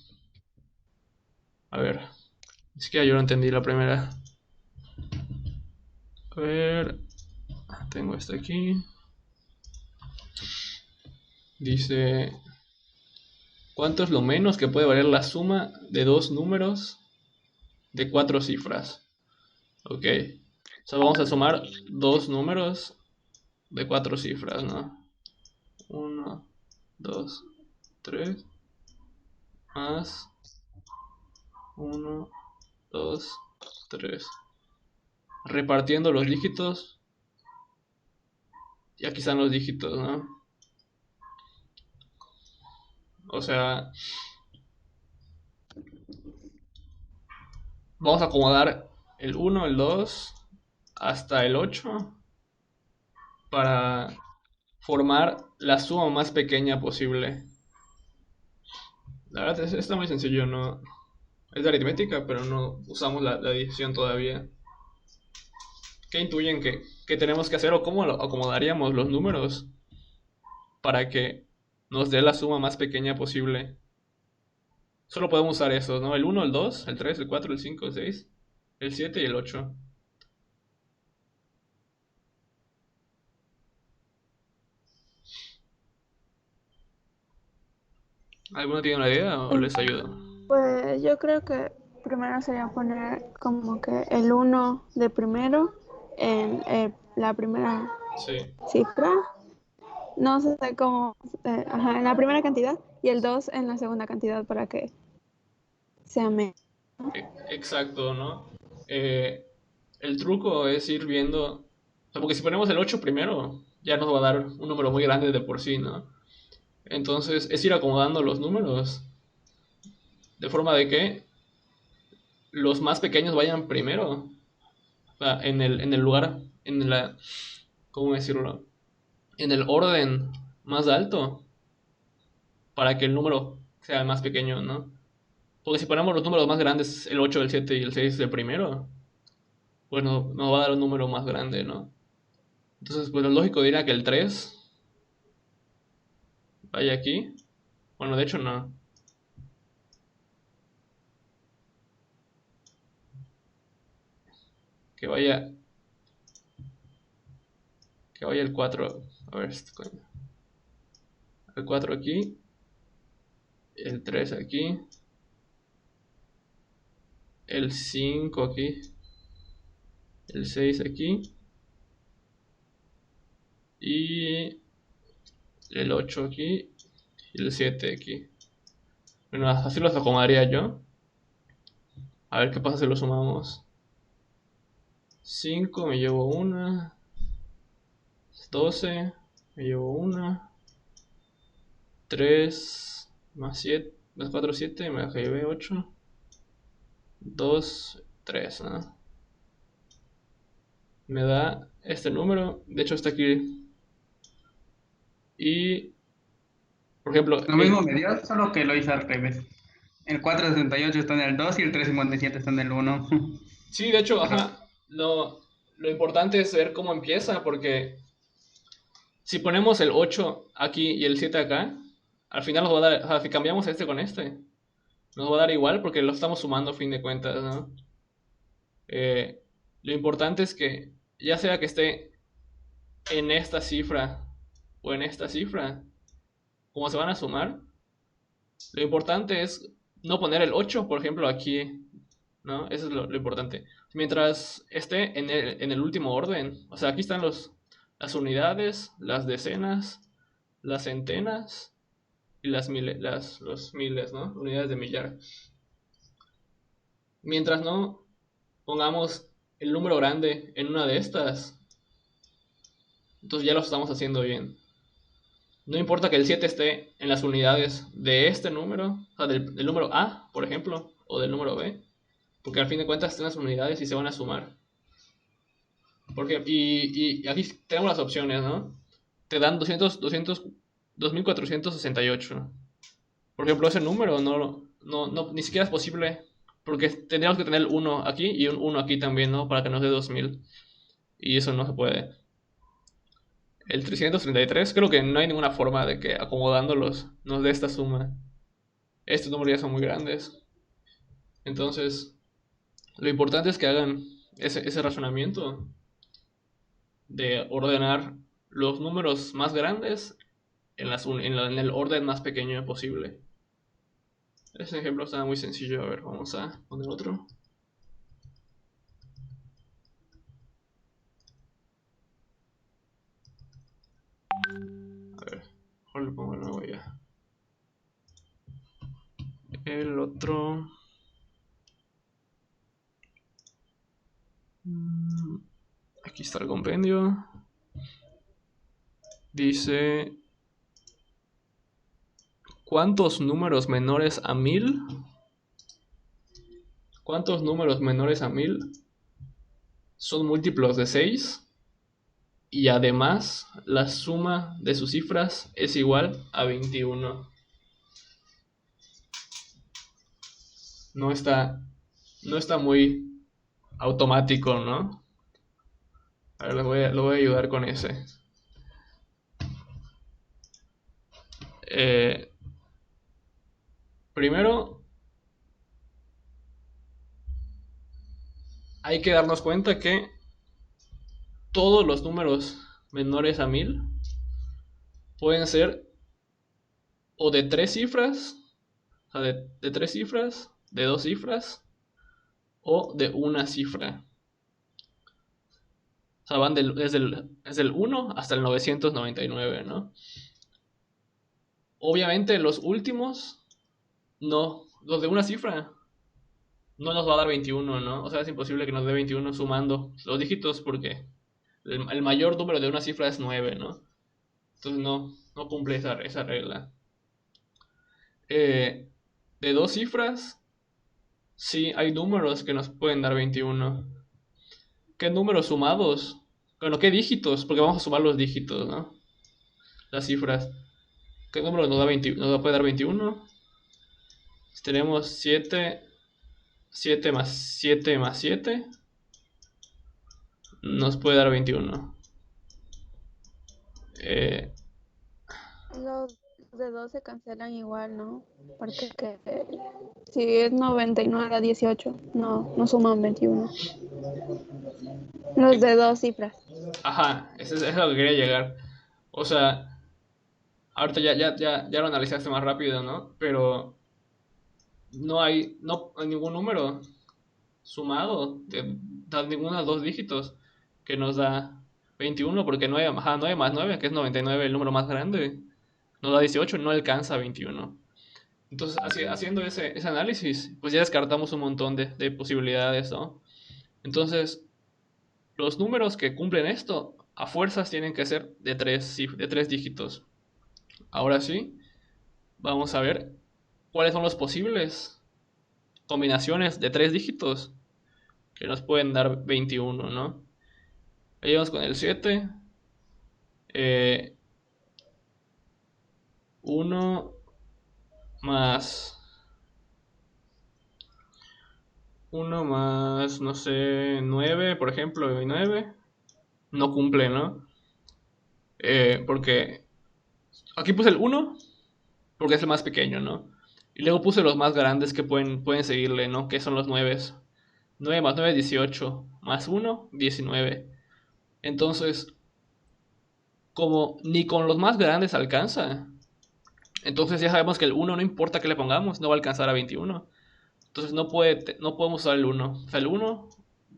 A ver, es que yo no entendí la primera. A ver, tengo esta aquí. Dice: ¿cuánto es lo menos que puede valer la suma de dos números de cuatro cifras? Ok. O sea, vamos a sumar dos números de cuatro cifras, ¿no? Uno, dos, tres, más uno, dos, tres. Repartiendo los dígitos. Y aquí están los dígitos, ¿no? O sea, vamos a acomodar el uno, el 2 hasta el 8 para formar la suma más pequeña posible. La verdad está muy sencillo, ¿no? Es de aritmética, pero no usamos la división todavía. ¿Qué intuyen que tenemos que hacer o cómo acomodaríamos los números para que nos dé la suma más pequeña posible? Solo podemos usar esos, ¿no? El uno, el 2, el 3, el 4, el 5, el 6, el 7 y el 8. ¿Alguno tiene una idea o les ayudo? Pues yo creo que primero sería poner como que el uno de primero en la primera Sí, cifra, no sé cómo, ajá, en la primera cantidad y el 2 en la segunda cantidad para que sea menos. exacto, ¿no? Eh, el truco es ir viendo, o sea, porque si ponemos el 8 primero, ya nos va a dar un número muy grande de por sí, ¿no? Entonces es ir acomodando los números de forma de que los más pequeños vayan primero, o sea, en el lugar, ¿cómo decirlo? En el orden más alto, para que el número sea el más pequeño, ¿no? Porque si ponemos los números más grandes, el 8, el 7 y el 6 de primero, pues nos va a dar un número más grande, ¿no? Entonces, pues lo lógico diría que el 3 vaya aquí. Bueno, de hecho no. Que vaya, que vaya el 4. A ver, coño. El 4 aquí, el 3 aquí, el 5 aquí, el 6 aquí y el 8 aquí y el 7 aquí. Bueno, así los acomodaría yo. A ver qué pasa si lo sumamos. 5 me llevo una, 12 me llevo una, 3 más 7, más 4, 7, me llevé 8, 2, 3, ¿no? Me da este número, de hecho está aquí. Y, por ejemplo, Lo mismo me dio, solo que lo hice al revés. El 468 está en el 2 y el 357 está en el 1. sí, de hecho, Pero, ajá, lo importante es ver cómo empieza, porque si ponemos el 8 aquí y el 7 acá, al final nos va a dar, o sea, si cambiamos este con este, nos va a dar igual porque lo estamos sumando a fin de cuentas, ¿no? Eh, lo importante es que ya sea que esté en esta cifra o en esta cifra, como se van a sumar, lo importante es no poner el 8 por ejemplo, aquí, ¿no? Eso es lo importante. Mientras esté en el último orden, o sea, aquí están las unidades, las decenas, las centenas y los miles, ¿no? Unidades de millar. Mientras no pongamos el número grande en una de estas, entonces ya lo estamos haciendo bien. No importa que el 7 esté en las unidades de este número, o sea, del número A, por ejemplo, o del número B, porque al fin de cuentas están las unidades y se van a sumar. Y aquí tenemos las opciones, ¿no? Te dan 2468. Por ejemplo, ese número ni siquiera es posible, porque tendríamos que tener el 1 aquí y un 1 aquí también, ¿no? Para que nos dé 2000. Y eso no se puede. El 333, creo que no hay ninguna forma de que acomodándolos nos dé esta suma. Estos números ya son muy grandes. Entonces, lo importante es que hagan ese razonamiento de ordenar los números más grandes en el orden más pequeño posible. Ese ejemplo está muy sencillo. A ver, vamos a poner otro. A ver, mejor le pongo el nuevo ya. El otro. Aquí está el compendio. Dice: ¿cuántos números menores a 1000? ¿Cuántos números menores a 1000 son múltiplos de 6? Y además, la suma de sus cifras es igual a 21. No está, no está muy automático, ¿no? A ver, lo voy a ayudar con ese. Eh, Primero, hay que darnos cuenta que todos los números menores a 1000 pueden ser o de 3 cifras, o sea, de 3 cifras, de 2 cifras o de una cifra. O sea, van desde el 1 hasta el 999, ¿no? Obviamente los últimos, no, los de una cifra no nos va a dar 21, ¿no? O sea, es imposible que nos dé 21 sumando los dígitos porque el mayor número de una cifra es 9, ¿no? Entonces no cumple esa regla. Eh, de 2 cifras, sí hay números que nos pueden dar 21. ¿Qué números sumados? Bueno, ¿qué dígitos? Porque vamos a sumar los dígitos, ¿no? Las cifras. ¿Qué número nos puede dar 21? Si tenemos 7, 7 más 7 más 7, nos puede dar 21. Eh, Los de 2 se cancelan igual, ¿no? Porque si es 99 a 18, no suman 21. Los de 2 cifras. ajá, eso es a lo que quería llegar. O sea, ahorita ya lo analizaste más rápido, ¿no? Pero no hay ningún número sumado de ninguno de los dos dígitos, que nos da 21, porque 9 más 9, que es 99, el número más grande, nos da 18, no alcanza a 21. Entonces, haciendo ese análisis, pues ya descartamos un montón de posibilidades, ¿no? Entonces, los números que cumplen esto, a fuerzas tienen que ser de tres dígitos. Ahora sí, vamos a ver cuáles son los posibles combinaciones de tres dígitos que nos pueden dar 21, ¿no? Ahí vamos con el 7. 1 más 1 más, no sé, 9, por ejemplo, y 9 no cumple, ¿no? Porque aquí puse el 1 porque es el más pequeño, ¿no? Y luego puse los más grandes que pueden seguirle, ¿no? Que son los 9. 9 más 9 es 18, más 1, 19. Entonces, como ni con los más grandes alcanza, entonces ya sabemos que el 1 no importa que le pongamos, no va a alcanzar a 21. Entonces no podemos usar el 1. O sea, el 1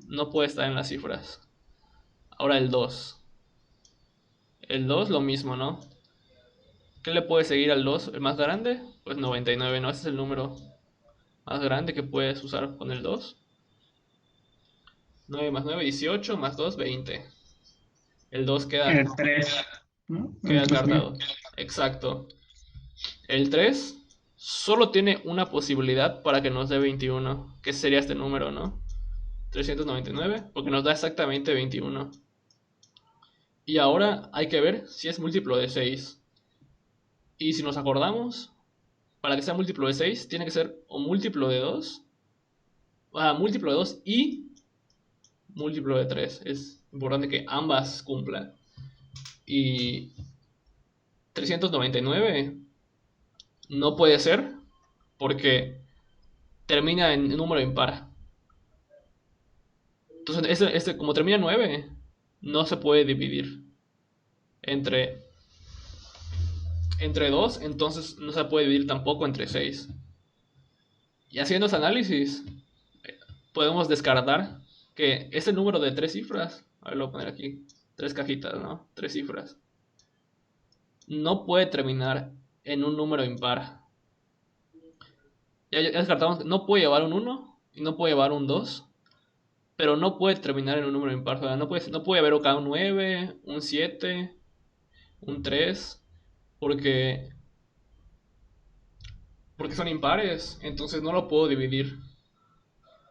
no puede estar en las cifras. Ahora el 2. El 2 lo mismo, ¿no? ¿Qué le puede seguir al 2? ¿El más grande? Pues 99, ¿no? Ese es el número más grande que puedes usar con el 2. 9 más 9, 18, más 2, 20. El 2 El 3, ¿no? El queda 3 también. descartado. Exacto. El 3 solo tiene una posibilidad para que nos dé 21, que sería este número, ¿no? 399, porque nos da exactamente 21. Y ahora hay que ver si es múltiplo de 6. Y si nos acordamos, para que sea múltiplo de 6, tiene que ser o múltiplo de 2, múltiplo de 2 y múltiplo de 3. Es importante que ambas cumplan. Y 399 no puede ser porque termina en número impar. Entonces, como termina en 9, no se puede dividir entre, entre 2, entonces no se puede dividir tampoco entre 6. Y haciendo ese análisis, podemos descartar que ese número de tres cifras, a ver, lo voy a poner aquí, tres cajitas, ¿no? Tres cifras, no puede terminar en un número impar. Ya descartamos que no puede llevar un 1 y no puede llevar un 2, pero no puede terminar en un número impar. O sea, no puede haber acá un 9, un 7, un 3, porque, porque son impares, entonces no lo puedo dividir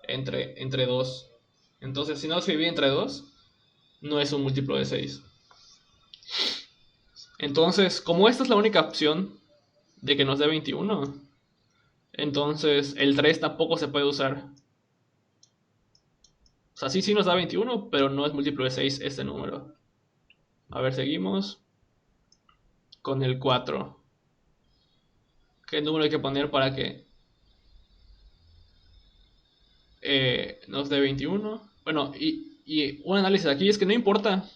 entre 2. Entonces, si no se divide entre 2, no es un múltiplo de 6. Entonces, como esta es la única opción de que nos dé 21, entonces el 3 tampoco se puede usar. O sea, sí nos da 21, pero no es múltiplo de 6 este número. A ver, seguimos con el 4. ¿Qué número hay que poner para que nos dé 21? Bueno, y un análisis aquí es que no importa.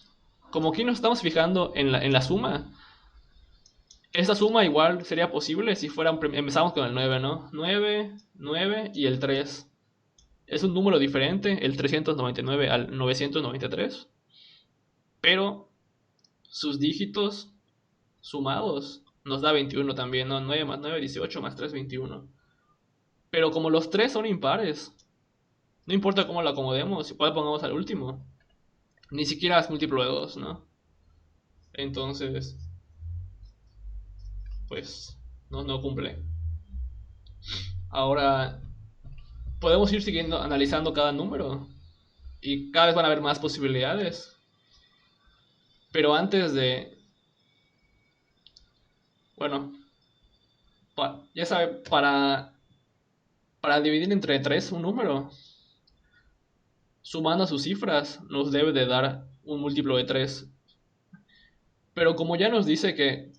Como aquí nos estamos fijando en la suma, esta suma igual sería posible si empezamos con el 9, ¿no? 9, 9 y el 3. Es un número diferente, el 399 al 993, pero sus dígitos sumados nos da 21 también, ¿no? 9 más 9, 18 más 3, 21. Pero como los tres son impares, no importa cómo lo acomodemos, si cuál pongamos al último, ni siquiera es múltiplo de 2, ¿no? Entonces, pues, no cumple. Ahora, podemos ir siguiendo, analizando cada número, y cada vez van a haber más posibilidades. Pero antes de, bueno, ya sabe, para dividir entre 3 un número, sumando sus cifras, nos debe de dar un múltiplo de 3. Pero como ya nos dice que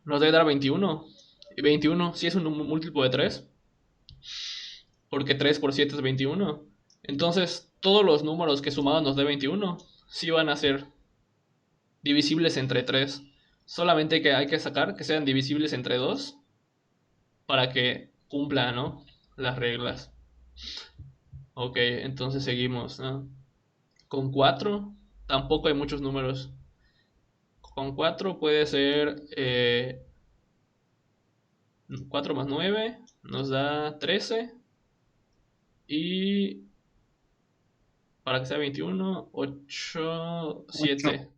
nos debe dar 21, y 21 sí es un múltiplo de 3, porque 3 por 7 es 21. Entonces, todos los números que sumados nos dé 21, sí van a ser divisibles entre 3. Solamente que hay que sacar que sean divisibles entre 2 para que cumplan, ¿no?, las reglas. Ok, entonces seguimos, ¿no? Con 4 tampoco hay muchos números. Con 4 puede ser 4 más 9 nos da 13. Y para que sea 21, 8, 8. 7.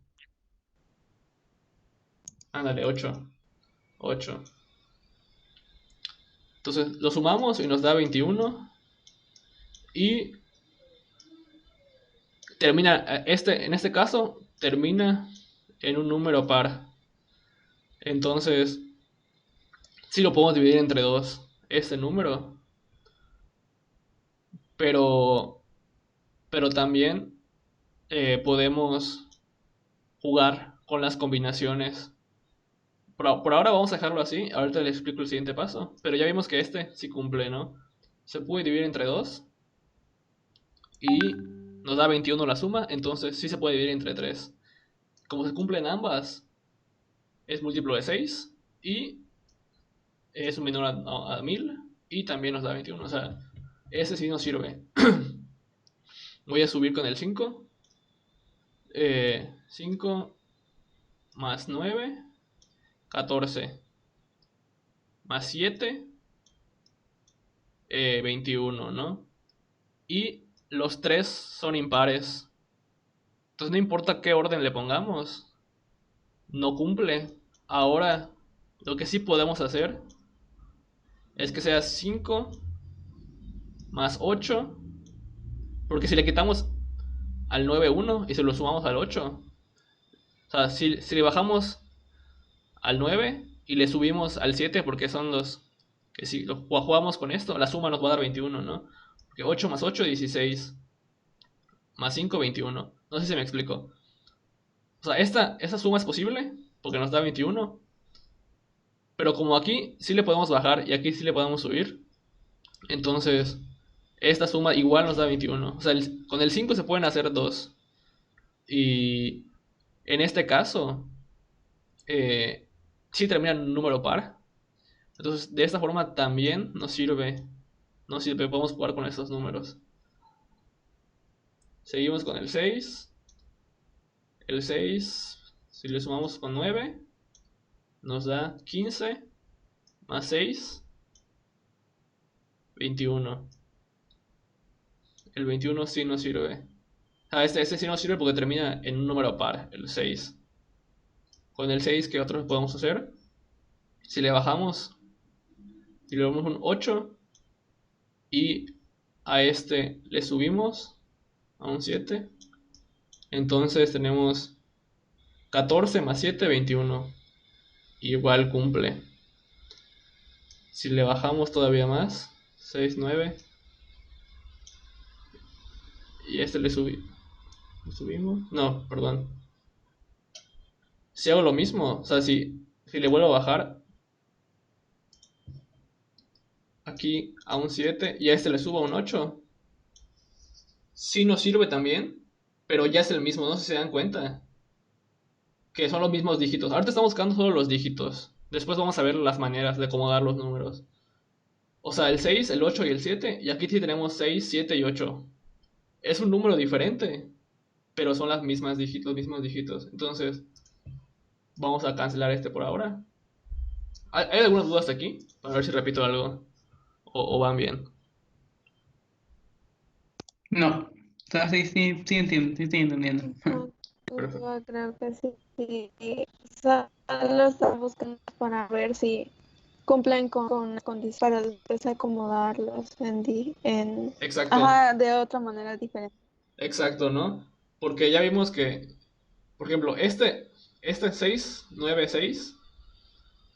Ándale, 8. 8. Entonces lo sumamos y nos da 21. Y termina, en este caso, termina en un número par. Entonces, sí lo podemos dividir entre 2, este número. Pero, pero también podemos jugar con las combinaciones. Por ahora vamos a dejarlo así. Ahorita les explico el siguiente paso. Pero ya vimos que este sí cumple, ¿no? Se puede dividir entre 2 y nos da 21 la suma. Entonces sí se puede dividir entre 3. Como se cumplen ambas, es múltiplo de 6 y es un menor a 1000 y también nos da 21. O sea, ese sí nos sirve. Voy a subir con el 5. 5 más 9, 14. Más 7, 21, ¿no? Y los 3 son impares. Entonces no importa qué orden le pongamos, no cumple. Ahora, lo que sí podemos hacer es que sea 5 más 8. Porque si le quitamos al 9 1 y se lo sumamos al 8. O sea, si le bajamos al 9 y le subimos al 7, porque son los que si lo jugamos con esto, la suma nos va a dar 21, ¿no? Porque 8 más 8, 16. Más 5, 21. No sé si me explico. O sea, esta suma es posible porque nos da 21. Pero como aquí sí le podemos bajar y aquí sí le podemos subir, entonces esta suma igual nos da 21. O sea, con el 5 se pueden hacer 2. Y en este caso, sí termina en un número par. Entonces, de esta forma también nos sirve. Nos sirve, podemos jugar con estos números. Seguimos con el 6. El 6, si le sumamos con 9, nos da 15 más 6, 21. El 21 sí nos sirve. Este sí nos sirve porque termina en un número par, el 6. Con el 6, ¿qué otros podemos hacer? Si le bajamos, si le damos un 8 y a este le subimos a un 7, entonces tenemos 14 más 7, 21. Igual cumple. Si le bajamos todavía más, 6, 9, y este le subimos. No, perdón. Si hago lo mismo, o sea, si le vuelvo a bajar aquí a un 7 y a este le subo a un 8, sí nos sirve también, pero ya es el mismo, no sé si se dan cuenta, que son los mismos dígitos. Ahorita estamos buscando solo los dígitos. Después vamos a ver las maneras de acomodar los números. O sea, el 6, el 8 y el 7, y aquí sí tenemos 6, 7 y 8. Es un número diferente, pero son los mismos dígitos. Entonces, vamos a cancelar este por ahora. ¿Hay algunas dudas aquí? Para ver si repito algo. O van bien. No. O sea, sí, sí, sí entiendo, sí estoy entendiendo. No, Perfecto. yo creo que sí. O sea, lo están buscando para ver si cumplen con las condiciones para después acomodarlos Exacto. ajá, de otra manera diferente. Exacto, ¿no? Porque ya vimos que, por ejemplo, este 696,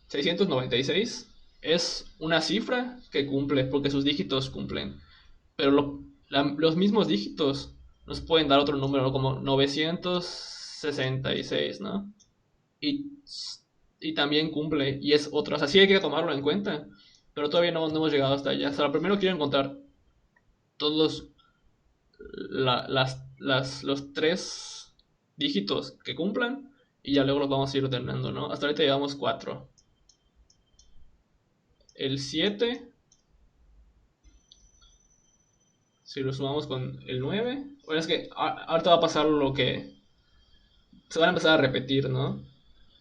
696 es una cifra que cumple, porque sus dígitos cumplen. Pero los mismos dígitos nos pueden dar otro número, ¿no? Como 966, ¿no? Y, y también cumple, y es otro. O sea, sí hay que tomarlo en cuenta, pero todavía no hemos llegado hasta allá. O sea, primero quiero encontrar todos los tres dígitos que cumplan, y ya luego los vamos a ir ordenando, ¿no? Hasta ahorita llevamos 4. El 7 Si lo sumamos con el 9, bueno, es que ahorita va a pasar lo que se van a empezar a repetir, ¿no?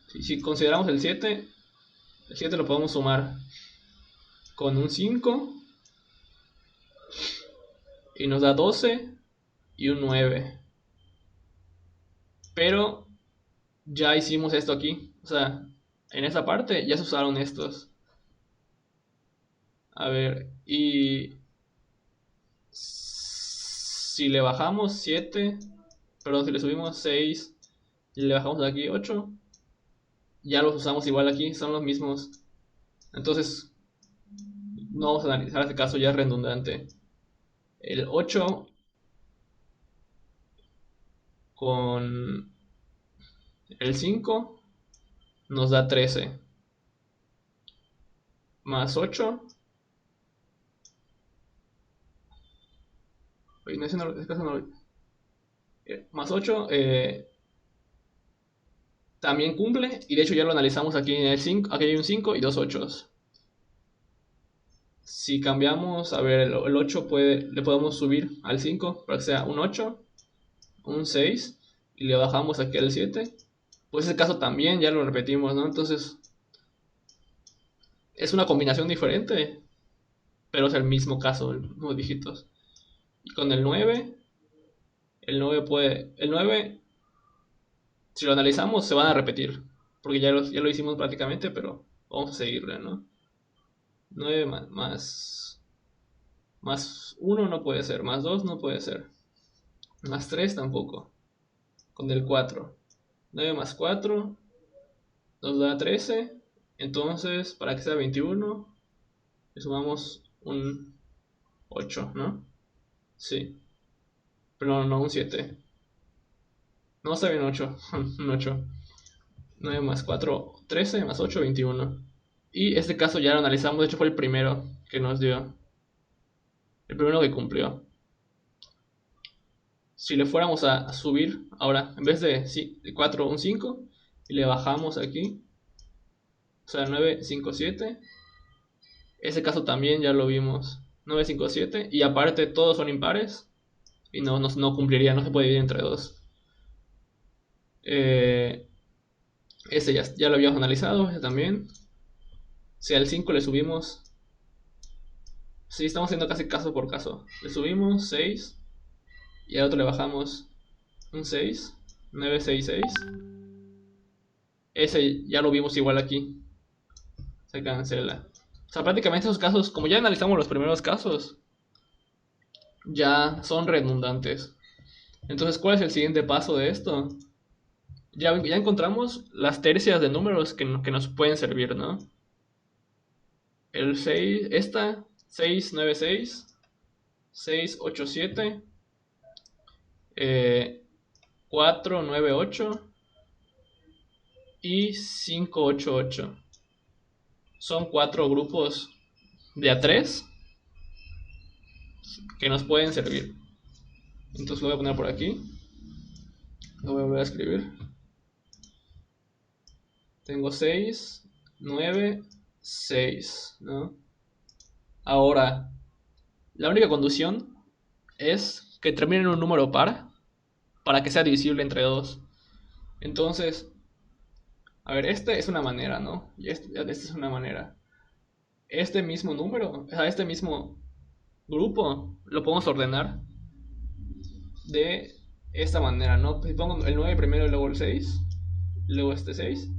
Si consideramos el 7 lo podemos sumar con un 5 y nos da 12 y un 9. Pero ya hicimos esto aquí, o sea, en esta parte ya se usaron estos. A ver, y si le bajamos 7, perdón, si le subimos 6 y le bajamos de aquí 8, ya los usamos igual aquí, son los mismos. Entonces, no vamos a analizar este caso, ya es redundante. El 8 con el 5 nos da 13. Más 8. Oye, no, ese no, ese caso no, más 8 también cumple. Y de hecho ya lo analizamos aquí en el 5. Aquí hay un 5 y dos 8. Si cambiamos, a ver, el 8 le podemos subir al 5 para que sea un 8, un 6 y le bajamos aquí al 7. Pues ese caso también ya lo repetimos, ¿no? Entonces es una combinación diferente, pero es el mismo caso, los mismos dígitos. Y con el 9, el 9 si lo analizamos se van a repetir, porque ya lo hicimos prácticamente, pero vamos a seguirle, ¿no? 9 más 1 no puede ser, más 2 no puede ser, más 3 tampoco, con el 4. 9 más 4 nos da 13, entonces para que sea 21 le sumamos un 8, ¿no? Sí, pero no, un 7. No, está bien 8, un 8. 9 más 4, 13, más 8, 21. Y este caso ya lo analizamos, de hecho fue el primero que nos dio. El primero que cumplió. Si le fuéramos a subir, ahora, en vez de 4, un 5, y le bajamos aquí, o sea, 9, 5, 7. Ese caso también ya lo vimos. 9, 5, 7. Y aparte todos son impares. Y no cumpliría, no se puede dividir entre 2. Ese ya lo habíamos analizado, ese también. Si al 5 le subimos. Sí, estamos haciendo casi caso por caso. Le subimos 6. Y al otro le bajamos un 6. 9, 6, 6. Ese ya lo vimos igual aquí. Se cancela. O sea, prácticamente esos casos, como ya analizamos los primeros casos, ya son redundantes. Entonces, ¿cuál es el siguiente paso de esto? Ya encontramos las tercias de números que nos pueden servir, ¿no? El 6, esta, 6, 9, 6, 6, 8, 7, 4, 9, 8 y 5, 8, 8. Son 4 grupos de A3 que nos pueden servir. Entonces lo voy a poner por aquí. Lo voy a volver a escribir. Tengo 6, 9, 6, ¿no? Ahora, la única condición es que termine en un número par para que sea divisible entre 2. Entonces, a ver, esta es una manera, ¿no? Y esta es una manera. Este mismo número, o sea, este mismo grupo, lo podemos ordenar de esta manera, ¿no? Si pongo el 9 primero y luego el 6, luego este 6,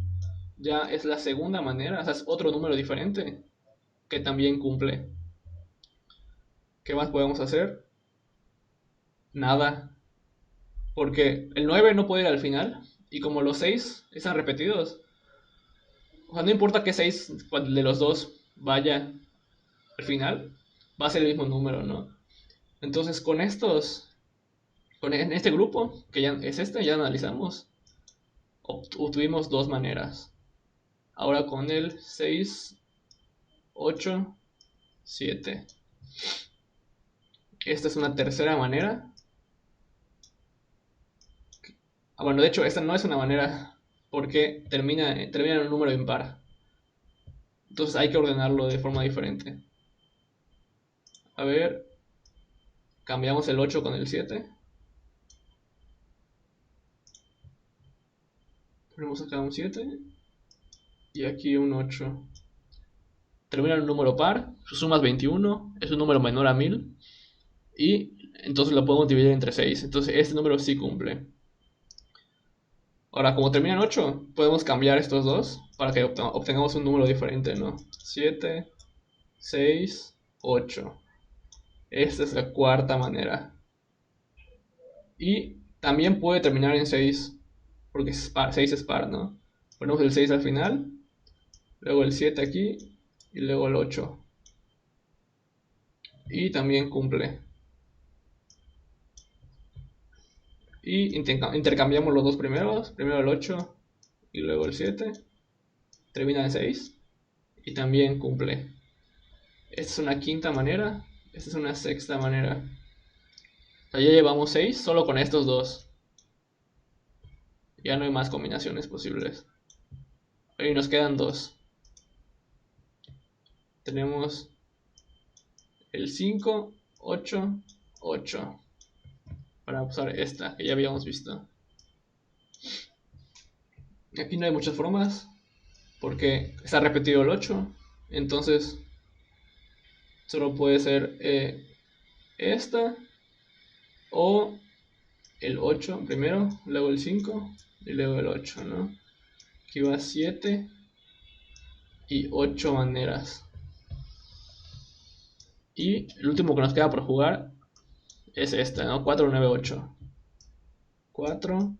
ya es la segunda manera, o sea, es otro número diferente que también cumple. ¿Qué más podemos hacer? Nada, porque el 9 no puede ir al final y como los 6 están repetidos, o sea, no importa que 6 de los dos vaya al final, va a ser el mismo número, ¿no? Entonces en este grupo, que ya es este, ya analizamos, obtuvimos dos maneras. Ahora con el 6, 8, 7. Esta es una tercera manera. Bueno, de hecho, esta no es una manera porque termina en un número impar. Entonces hay que ordenarlo de forma diferente. A ver, cambiamos el 8 con el 7. Ponemos acá un 7 y aquí un 8. Termina en un número par, su suma es 21, es un número menor a 1000 y entonces lo podemos dividir entre 6. Entonces este número sí cumple. Ahora, como termina en 8, podemos cambiar estos dos para que obtengamos un número diferente, ¿no? 7, 6, 8. Esta es la cuarta manera. Y también puede terminar en 6, porque 6 es par, ¿no? Ponemos el 6 al final, luego el 7 aquí y luego el 8. Y también cumple. Y intercambiamos los dos primeros, primero el 8 y luego el 7. Termina en 6 y también cumple. Esta es una quinta manera, esta es una sexta manera. O sea, ya llevamos 6 solo con estos dos. Ya no hay más combinaciones posibles. Ahí nos quedan dos. Tenemos el 5, 8, 8. Para usar esta que ya habíamos visto. Aquí no hay muchas formas, porque está repetido el 8. Entonces solo puede ser esta o el 8 primero, luego el 5 y luego el 8, ¿no? Aquí va 7 y 8 maneras. Y el último que nos queda por jugar es esta, ¿no? 4, 9, 8. 4,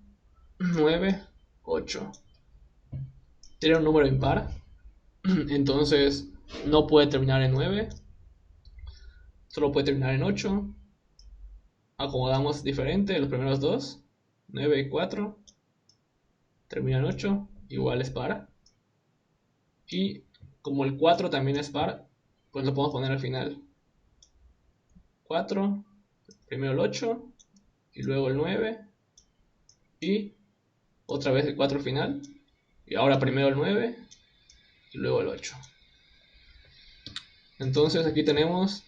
9, 8. Tiene un número impar, entonces no puede terminar en 9, solo puede terminar en 8. Acomodamos diferente los primeros dos, 9 y 4. Termina en 8, igual es par. Y como el 4 también es par, pues lo podemos poner al final. 4, primero el 8 y luego el 9 y otra vez el 4 al final. Y ahora primero el 9 y luego el 8. Entonces aquí tenemos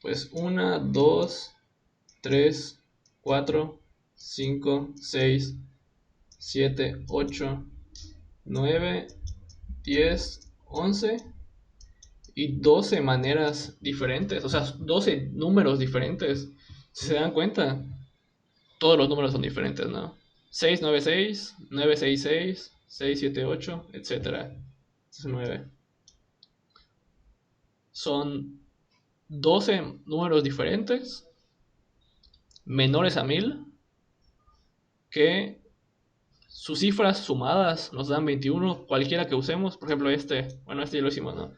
pues 1, 2, 3, 4, 5, 6, 7, 8, 9, 10, 11 y 12 maneras diferentes, o sea, 12 números diferentes. Si se dan cuenta, todos los números son diferentes, ¿no? 6, 9, 6, 9, 6, 6, 6, 7, 8, etc. Es 9. Son 12 números diferentes, menores a 1000, que sus cifras sumadas nos dan 21, cualquiera que usemos. Por ejemplo bueno, este ya lo hicimos, ¿no?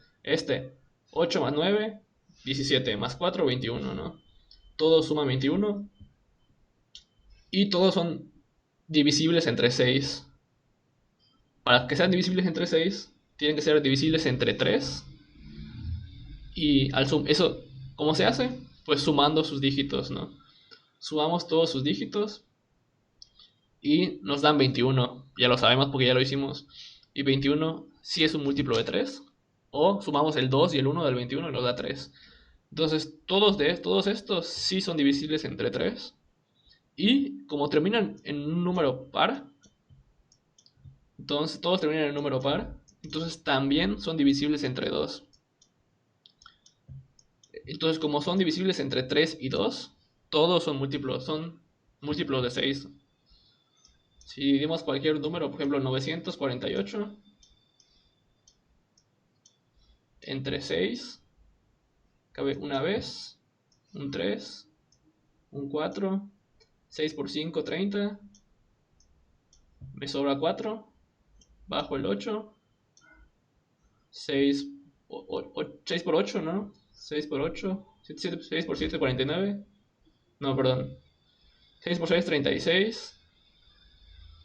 8 más 9, 17, más 4, 21, ¿no? Todos suman 21 y todos son divisibles entre 6. Para que sean divisibles entre 6, tienen que ser divisibles entre 3. Y eso, ¿cómo se hace? Pues sumando sus dígitos, ¿no? Sumamos todos sus dígitos y nos dan 21. Ya lo sabemos porque ya lo hicimos. Y 21 sí es un múltiplo de 3. O sumamos el 2 y el 1 del 21 y nos da 3. Entonces todos estos sí son divisibles entre 3. Y como terminan en un número par, entonces todos terminan en un número par, entonces también son divisibles entre 2. Entonces como son divisibles entre 3 y 2, todos son múltiplos de 6. Si dividimos cualquier número, por ejemplo 948 entre 6, cabe una vez, un 3, un 4, 6 por 5, 30, me sobra 4, bajo el 8, 6 por 8, ¿no? 6 por 8, 6 por 7, 49, no, perdón, 6 por 6, 36,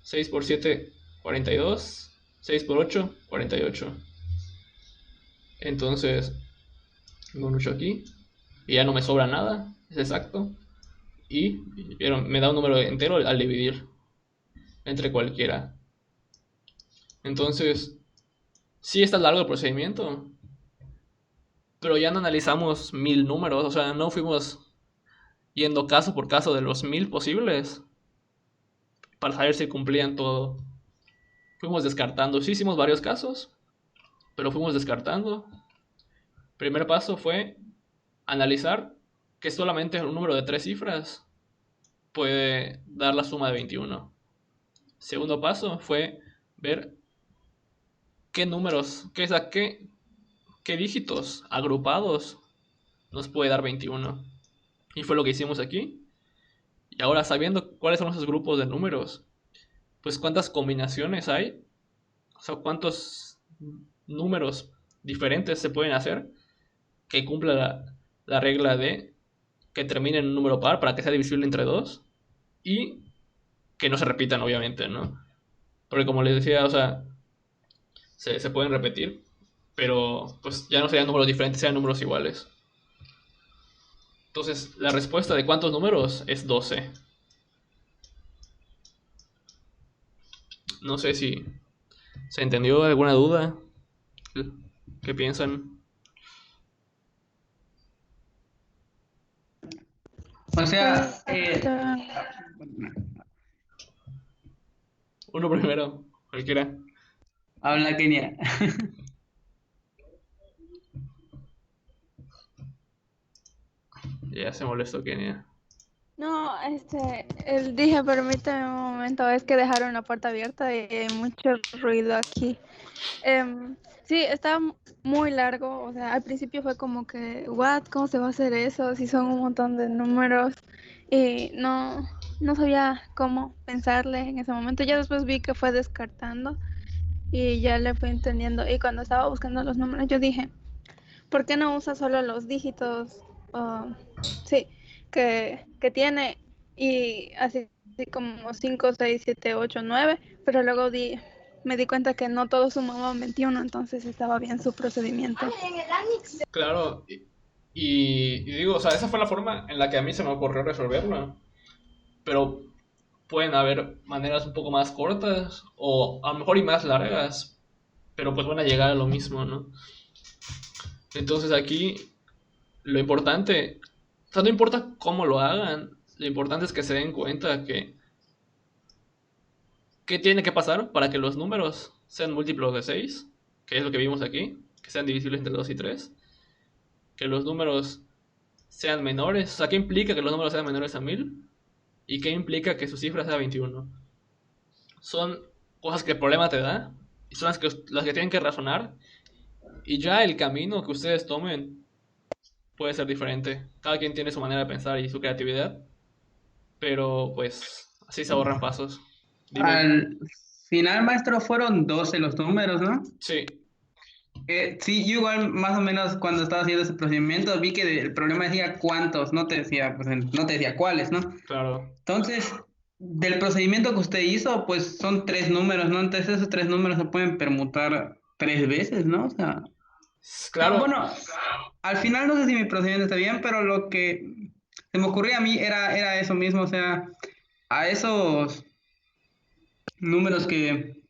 6 por 7, 42, 6 por 8, 48. Entonces, tengo un 8 aquí, y ya no me sobra nada, es exacto, y me da un número entero al dividir entre cualquiera. Entonces, sí está largo el procedimiento, pero ya no analizamos 1000 números, o sea, no fuimos yendo caso por caso de los 1000 posibles para saber si cumplían todo. Fuimos descartando, sí hicimos varios casos, pero fuimos descartando. Primer paso fue analizar que solamente un número de 3 cifras puede dar la suma de 21. Segundo paso fue ver qué números, qué dígitos agrupados nos puede dar 21. Y fue lo que hicimos aquí. Y ahora, sabiendo cuáles son esos grupos de números, pues cuántas combinaciones hay, o sea, cuántos números diferentes se pueden hacer que cumpla la regla de que termine en un número par para que sea divisible entre 2 y que no se repitan, obviamente, ¿no? Porque como les decía, o sea, se pueden repetir, pero pues ya no serían números diferentes, serían números iguales. Entonces, la respuesta de cuántos números es 12. No sé si se entendió. ¿Alguna duda? ¿Qué piensan? O sea, Uno primero, cualquiera. habla Kenia. Ya se molestó Kenia. No, dije, permíteme un momento, es que dejaron la puerta abierta y hay mucho ruido aquí. Sí, está muy largo, o sea, al principio fue como que, ¿cómo se va a hacer eso? Si son un montón de números y no sabía cómo pensarle en ese momento. Ya después vi que fue descartando y ya le fui entendiendo. Y cuando estaba buscando los números, yo dije, ¿por qué no usa solo los dígitos? Sí, que tiene y así como 5, 6, 7, 8, 9, pero luego me di cuenta que no todos sumaban 21, entonces estaba bien su procedimiento. Claro, y digo, o sea, esa fue la forma en la que a mí se me ocurrió resolverlo. Pero pueden haber maneras un poco más cortas o a lo mejor y más largas, pero pues van a llegar a lo mismo, ¿no? Entonces aquí lo importante, o sea, no importa cómo lo hagan, lo importante es que se den cuenta que qué tiene que pasar para que los números sean múltiplos de 6, que es lo que vimos aquí, que sean divisibles entre 2 y 3, que los números sean menores, o sea, ¿qué implica que los números sean menores a 1000? ¿Y qué implica que su cifra sea 21? Son cosas que el problema te da y son las que tienen que razonar, y ya el camino que ustedes tomen puede ser diferente. Cada quien tiene su manera de pensar y su creatividad, pero pues así se ahorran pasos. Dime. Al final, maestro, fueron 12 los números, ¿no? Sí, Sí, yo igual más o menos cuando estaba haciendo ese procedimiento vi que el problema decía cuántos, no te decía, pues, no te decía cuáles, ¿no? claro. Entonces, del procedimiento que usted hizo, pues son 3 números, ¿no? Entonces esos 3 números se pueden permutar 3 veces, ¿no? O sea, Claro, bueno, al final no sé si mi procedimiento está bien, pero lo que se me ocurría a mí era eso mismo, o sea, a esos números que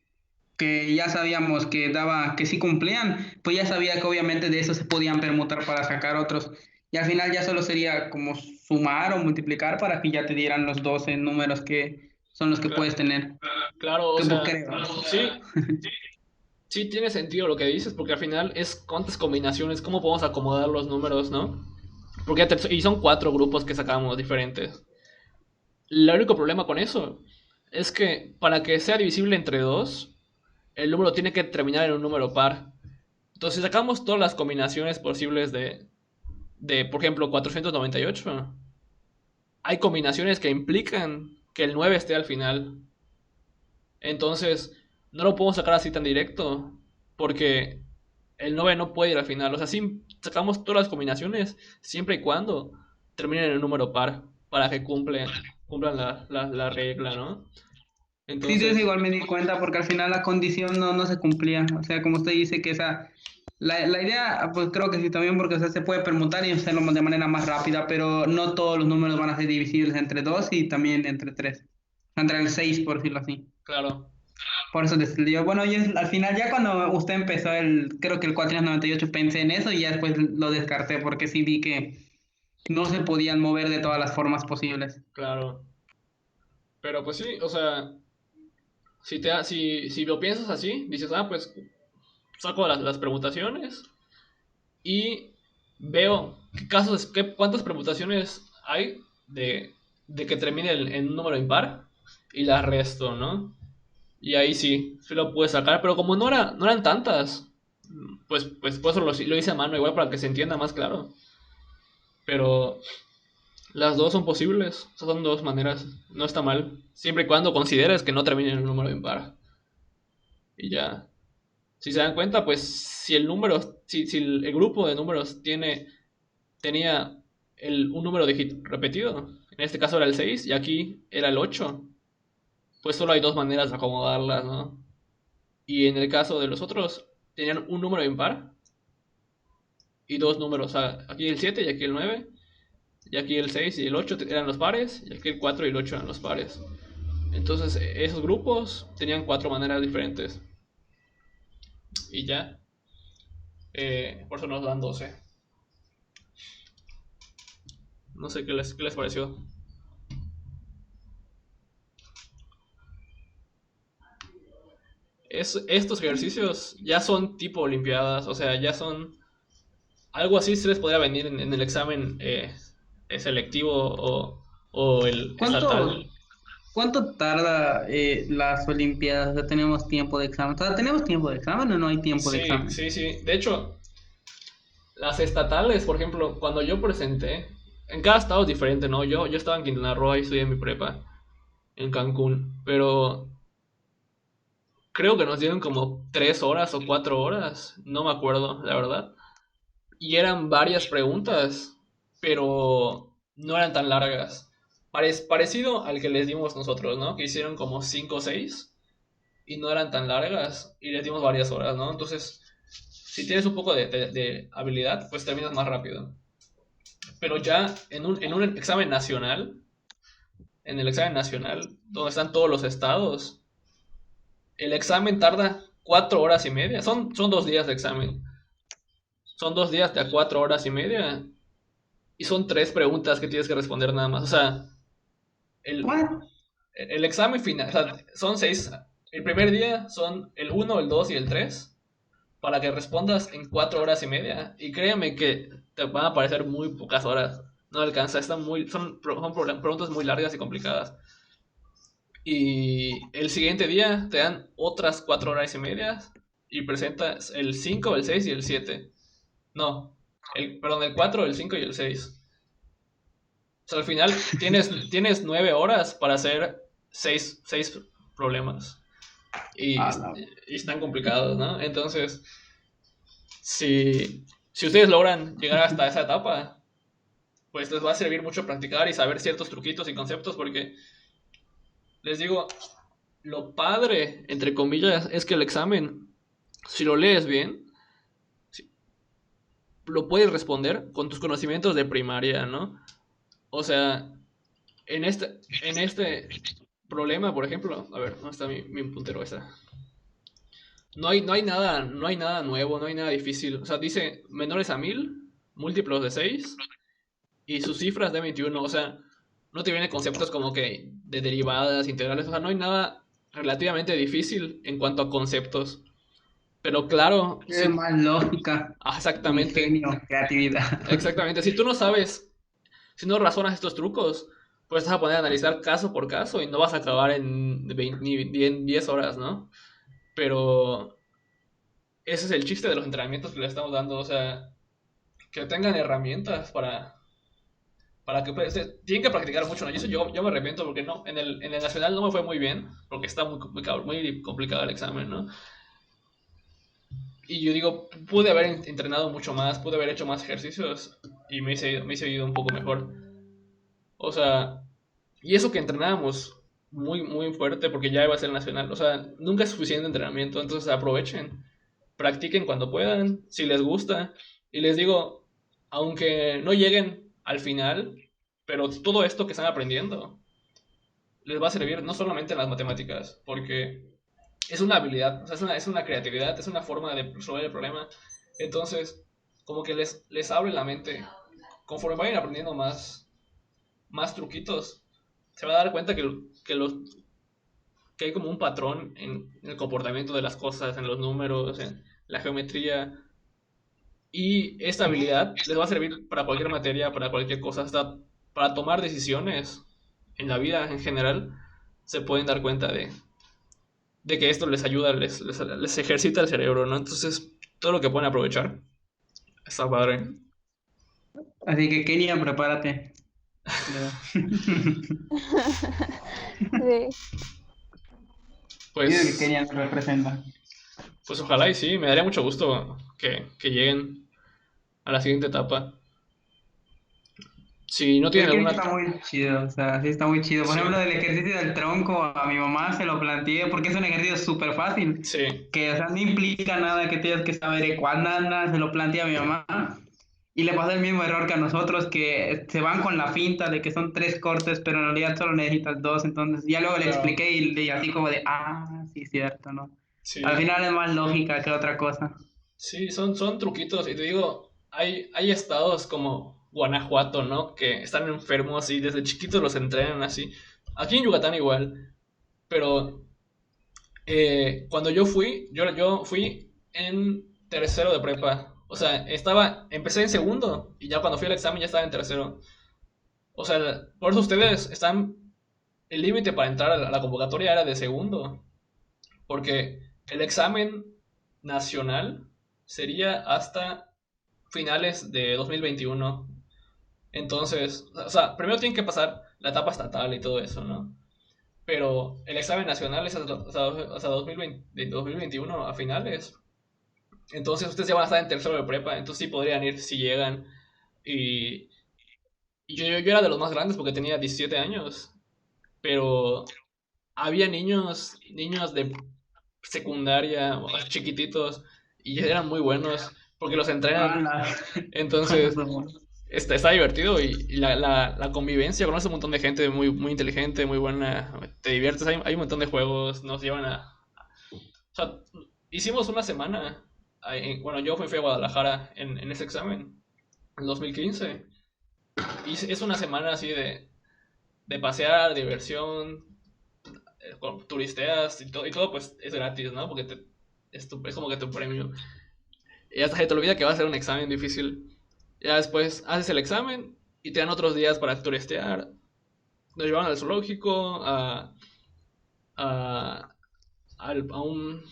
ya sabíamos que daba, que sí cumplían, pues ya sabía que obviamente de eso se podían permutar para sacar otros. Y al final ya solo sería como sumar o multiplicar para que ya te dieran los 12 números que son los que puedes tener. claro, o Que pues sea, creo. sí, sí tiene sentido lo que dices, porque al final es cuántas combinaciones, cómo podemos acomodar los números, ¿no? Porque y son 4 grupos que sacamos diferentes. El único problema con eso es que para que sea divisible entre 2, el número tiene que terminar en un número par. Entonces, si sacamos todas las combinaciones posibles de por ejemplo, 498, hay combinaciones que implican que el 9 esté al final. Entonces, no lo podemos sacar así tan directo, porque el 9 no puede ir al final. O sea, sí sacamos todas las combinaciones siempre y cuando terminen en el número par, para que cumplan la regla, ¿no? Sí, de eso Entonces, igual me di cuenta porque al final la condición no se cumplía. O sea, como usted dice que la idea, pues creo que sí también porque o sea, se puede permutar y hacerlo de manera más rápida, pero no todos los números van a ser divisibles entre 2 y también entre 3, entre el 6 por decirlo así. claro, Por eso decidió, bueno, yo al final ya cuando usted empezó creo que el 498 pensé en eso y ya después lo descarté porque sí vi no se podían mover de todas las formas posibles. Claro. Pero pues sí, o sea, si lo piensas así, dices, pues saco las permutaciones y veo cuántas permutaciones hay de que termine en un número impar y las resto, ¿no? Y ahí sí lo puedes sacar, pero como no eran tantas, pues por eso lo hice a mano, igual para que se entienda más claro. Pero las dos son posibles, son dos maneras, no está mal, siempre y cuando consideres que no termine en un número impar. Y ya, si se dan cuenta, pues si el grupo de números tenía un número repetido, en este caso era el 6 y aquí era el 8, pues solo hay dos maneras de acomodarlas, ¿no? Y en el caso de los otros, tenían un número impar y dos números, o sea, aquí el 7 y aquí el 9, y aquí el 6 y el 8 eran los pares, y aquí el 4 y el 8 eran los pares. Entonces, esos grupos tenían cuatro maneras diferentes. Y ya, por eso nos dan 12. No sé qué les pareció. Estos ejercicios ya son tipo olimpiadas, o sea, ya son... Algo así se les podría venir en el examen selectivo o el ¿Cuánto, estatal. cuánto tarda las Olimpiadas? O sea, ¿tenemos tiempo de examen? O sea, ¿tenemos tiempo de examen o no hay tiempo de Sí, examen? sí, sí. De hecho, las estatales, por ejemplo, cuando yo presenté, en cada estado es diferente, ¿no? Yo estaba en Quintana Roo y estudié mi prepa en Cancún, pero creo que nos dieron como 3 horas o 4 horas, no me acuerdo, la verdad. Y eran varias preguntas, pero no eran tan largas. Parecido al que les dimos nosotros, ¿no? Que hicieron como 5 o 6 y no eran tan largas y les dimos varias horas, ¿no? Entonces, si tienes un poco de habilidad, pues terminas más rápido. Pero ya en un examen nacional, en el examen nacional, donde están todos los estados, el examen tarda 4 horas y media. Son 2 días de examen. Son 2 días de a 4 horas y media. Y son tres preguntas que tienes que responder nada más. O sea, el, ¿Cuál? el examen final, o sea, son 6. El primer día son el uno, el 2 y el 3 para que respondas en 4 horas y media. Y créeme que te van a parecer muy pocas horas. No alcanza, son preguntas muy largas y complicadas. Y el siguiente día te dan otras 4 horas y media y presentas el 5, el 6 y el 7. No, perdón, el 4, el 5 y el 6. O sea, al final tienes 9 horas para hacer 6 problemas. Y, Ah, la- y están complicados, ¿no? Entonces, si ustedes logran llegar hasta esa etapa, pues les va a servir mucho practicar y saber ciertos truquitos y conceptos, porque les digo, lo padre, entre comillas, es que el examen, si lo lees bien, lo puedes responder con tus conocimientos de primaria, ¿no? O sea, en este problema, por ejemplo, a ver, ¿dónde está mi puntero esa? No hay nada nuevo, no hay nada difícil. O sea, dice menores a 1000, múltiplos de 6 y sus cifras de 21. O sea, no te vienen conceptos como que de derivadas, integrales. O sea, no hay nada relativamente difícil en cuanto a conceptos. Pero claro, Qué más lógica, exactamente, ingenio, creatividad. exactamente. Si tú no sabes, si no razonas estos trucos, pues te vas a poner a analizar caso por caso y no vas a acabar en 20 ni en 10 horas, ¿no? Pero ese es el chiste de los entrenamientos que le estamos dando, o sea, que tengan herramientas para que pues, tienen que practicar mucho, ¿no? Y eso yo me arrepiento porque no, en el nacional no me fue muy bien, porque está muy complicado el examen, ¿no? Y yo digo, pude haber entrenado mucho más, pude haber hecho más ejercicios y me hice ido un poco mejor. O sea, y eso que entrenábamos muy, muy fuerte porque ya iba a ser nacional. O sea, nunca es suficiente entrenamiento, entonces aprovechen, practiquen cuando puedan, si les gusta. Y les digo, aunque no lleguen al final, pero todo esto que están aprendiendo les va a servir no solamente en las matemáticas, porque es una habilidad, o sea, es una creatividad, es una forma de resolver el problema. Entonces, como que les abre la mente conforme vayan aprendiendo más truquitos, se va a dar cuenta que hay como un patrón en el comportamiento de las cosas, en los números, en la geometría. Y esta habilidad les va a servir para cualquier materia, para cualquier cosa, hasta para tomar decisiones en la vida en general. Se pueden dar cuenta de que esto les ayuda, les ejercita el cerebro, ¿no? Entonces, todo lo que pueden aprovechar está padre. Así que Kenia, prepárate. Sí. Pido que Pues, Kenia nos representa. pues ojalá y sí, me daría mucho gusto que lleguen a la siguiente etapa. Si no Es tienen que alguna... está muy chido, o sea, sí está muy chido. Por Sí, ejemplo, del ejercicio del tronco, a mi mamá se lo planteé porque es un ejercicio súper fácil, sí, que, o sea, no implica nada que tengas que saber nada, se lo planteé a mi mamá y le pasó el mismo error que a nosotros, que se van con la finta de que son 3 cortes, pero en realidad solo necesitas 2, entonces ya luego le claro, expliqué y así como de, sí, cierto, ¿no? Al sí. final es más lógica que otra cosa. Sí, son truquitos. Y te digo, hay estados como Guanajuato, ¿no? Que están enfermos y desde chiquitos los entrenan así. Aquí en Yucatán igual. Pero cuando yo fui en tercero de prepa. O sea, empecé en segundo y ya cuando fui al examen ya estaba en tercero. O sea, por eso ustedes el límite para entrar a la convocatoria era de segundo. Porque el examen nacional sería hasta finales de 2021. Entonces, o sea, primero tienen que pasar la etapa estatal y todo eso, ¿no? Pero el examen nacional es hasta 2020, de 2021 a finales. Entonces ustedes ya van a estar en tercero de prepa, entonces sí podrían ir si llegan. Y, y yo era de los más grandes porque tenía 17 años, pero había niños de secundaria, chiquititos, y eran muy buenos porque los entrenan. Ala. Entonces, está divertido y la convivencia, conoces un montón de gente muy, muy inteligente, muy buena, te diviertes, hay un montón de juegos, nos llevan O sea, hicimos una semana, bueno, yo fui a Guadalajara en ese examen, en 2015, y es una semana así de pasear, diversión, turisteas y todo pues es gratis, ¿no? Porque es como que tu premio. Y hasta se te olvida que va a ser un examen difícil. Ya después haces el examen y te dan otros días para turistear. Nos llevaron al zoológico, a, a un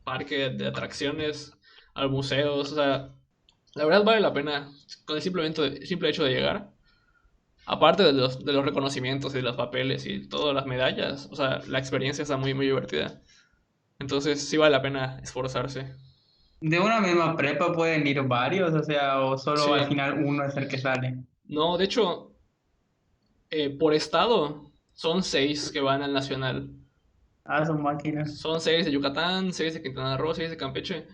parque de atracciones, al museo. O sea, la verdad vale la pena con el simple hecho de llegar. Aparte de los reconocimientos y de los papeles y todas las medallas. O sea, la experiencia está muy, muy divertida. Entonces sí vale la pena esforzarse. De una misma prepa pueden ir varios, o sea, o solo al Sí. final uno es el que sale. No, de hecho, por estado son 6 que van al nacional. Son máquinas. Son 6 de Yucatán, 6 de Quintana Roo, 6 de Campeche.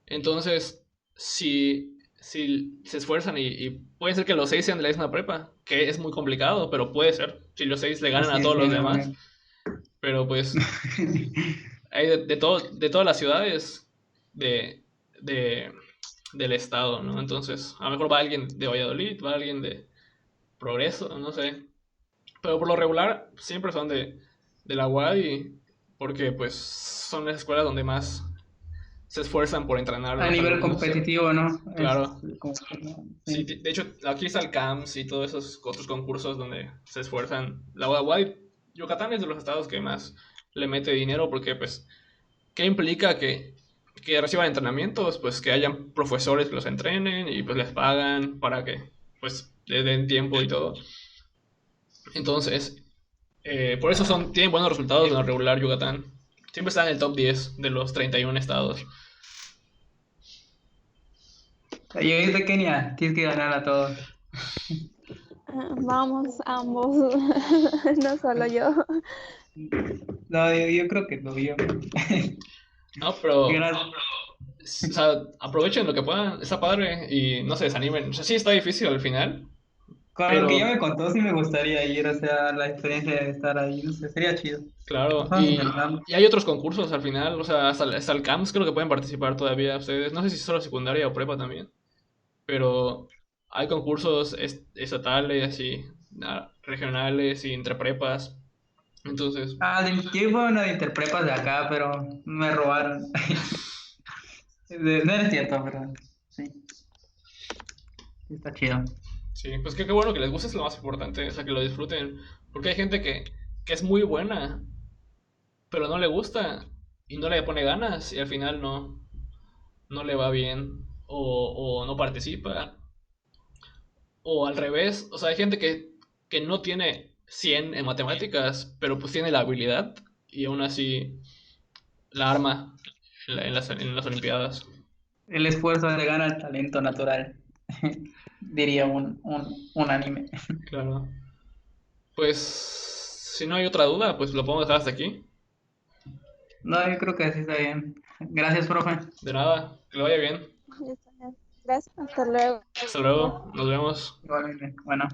Entonces, si se esfuerzan y puede ser que los 6 sean de la misma prepa, que es muy complicado, pero puede ser. Si los 6 le ganan a Sí, todos sí, los no, demás. Pero pues hay de todas las ciudades de, de- del estado, ¿no? Entonces, a lo mejor va alguien de Valladolid, va alguien de Progreso, no sé. Pero por lo regular siempre son de la UAI porque pues son las escuelas donde más se esfuerzan por entrenar a A los nivel alumnos. competitivo, ¿no? Claro. Como Sí, sí. de hecho, aquí está el CAMS y todos esos otros concursos donde se esfuerzan. La UAI, Yucatán es de los estados que más le mete dinero porque pues, ¿qué implica que reciban entrenamientos? Pues que hayan profesores que los entrenen y pues les pagan para que pues les den tiempo y todo. Entonces, por eso tienen buenos resultados en lo regular Yucatán. Siempre está en el top 10 de los 31 estados. Y ahí de Kenia, tienes que ganar a todos. Vamos ambos, no solo yo. No, yo creo que no, yo. No, pero, o Gracias. sea, aprovechen lo que puedan, está padre y no se desanimen. O sea, sí está difícil al final, Con lo que ya pero me contó, sí me gustaría ir, o sea, la experiencia de estar ahí, no sé, sería chido. claro. Vamos a intentarlo. Y hay otros concursos al final, o sea, hasta el CAMS creo que pueden participar todavía ustedes. No sé si solo secundaria o prepa también, pero hay concursos estatales y regionales y entre prepas. Entonces, Yo fui a una de interprepas de acá, pero me robaron. No es cierto, pero sí, sí está chido. sí, pues qué bueno que les guste, es lo más importante, o sea, que lo disfruten. Porque hay gente que es muy buena, pero no le gusta y no le pone ganas y al final no le va bien o no participa. O al revés, o sea, hay gente que no tiene 100 en matemáticas, pero pues tiene la habilidad y aún así la arma en las Olimpiadas. El esfuerzo le gana al talento natural, diría un anime. Claro. Pues si no hay otra duda, pues lo podemos dejar hasta aquí. No, yo creo que así está bien. Gracias, profe. De nada, que lo vaya bien. Ya está bien. Gracias, hasta luego. Hasta luego, nos vemos. Igualmente. Bueno.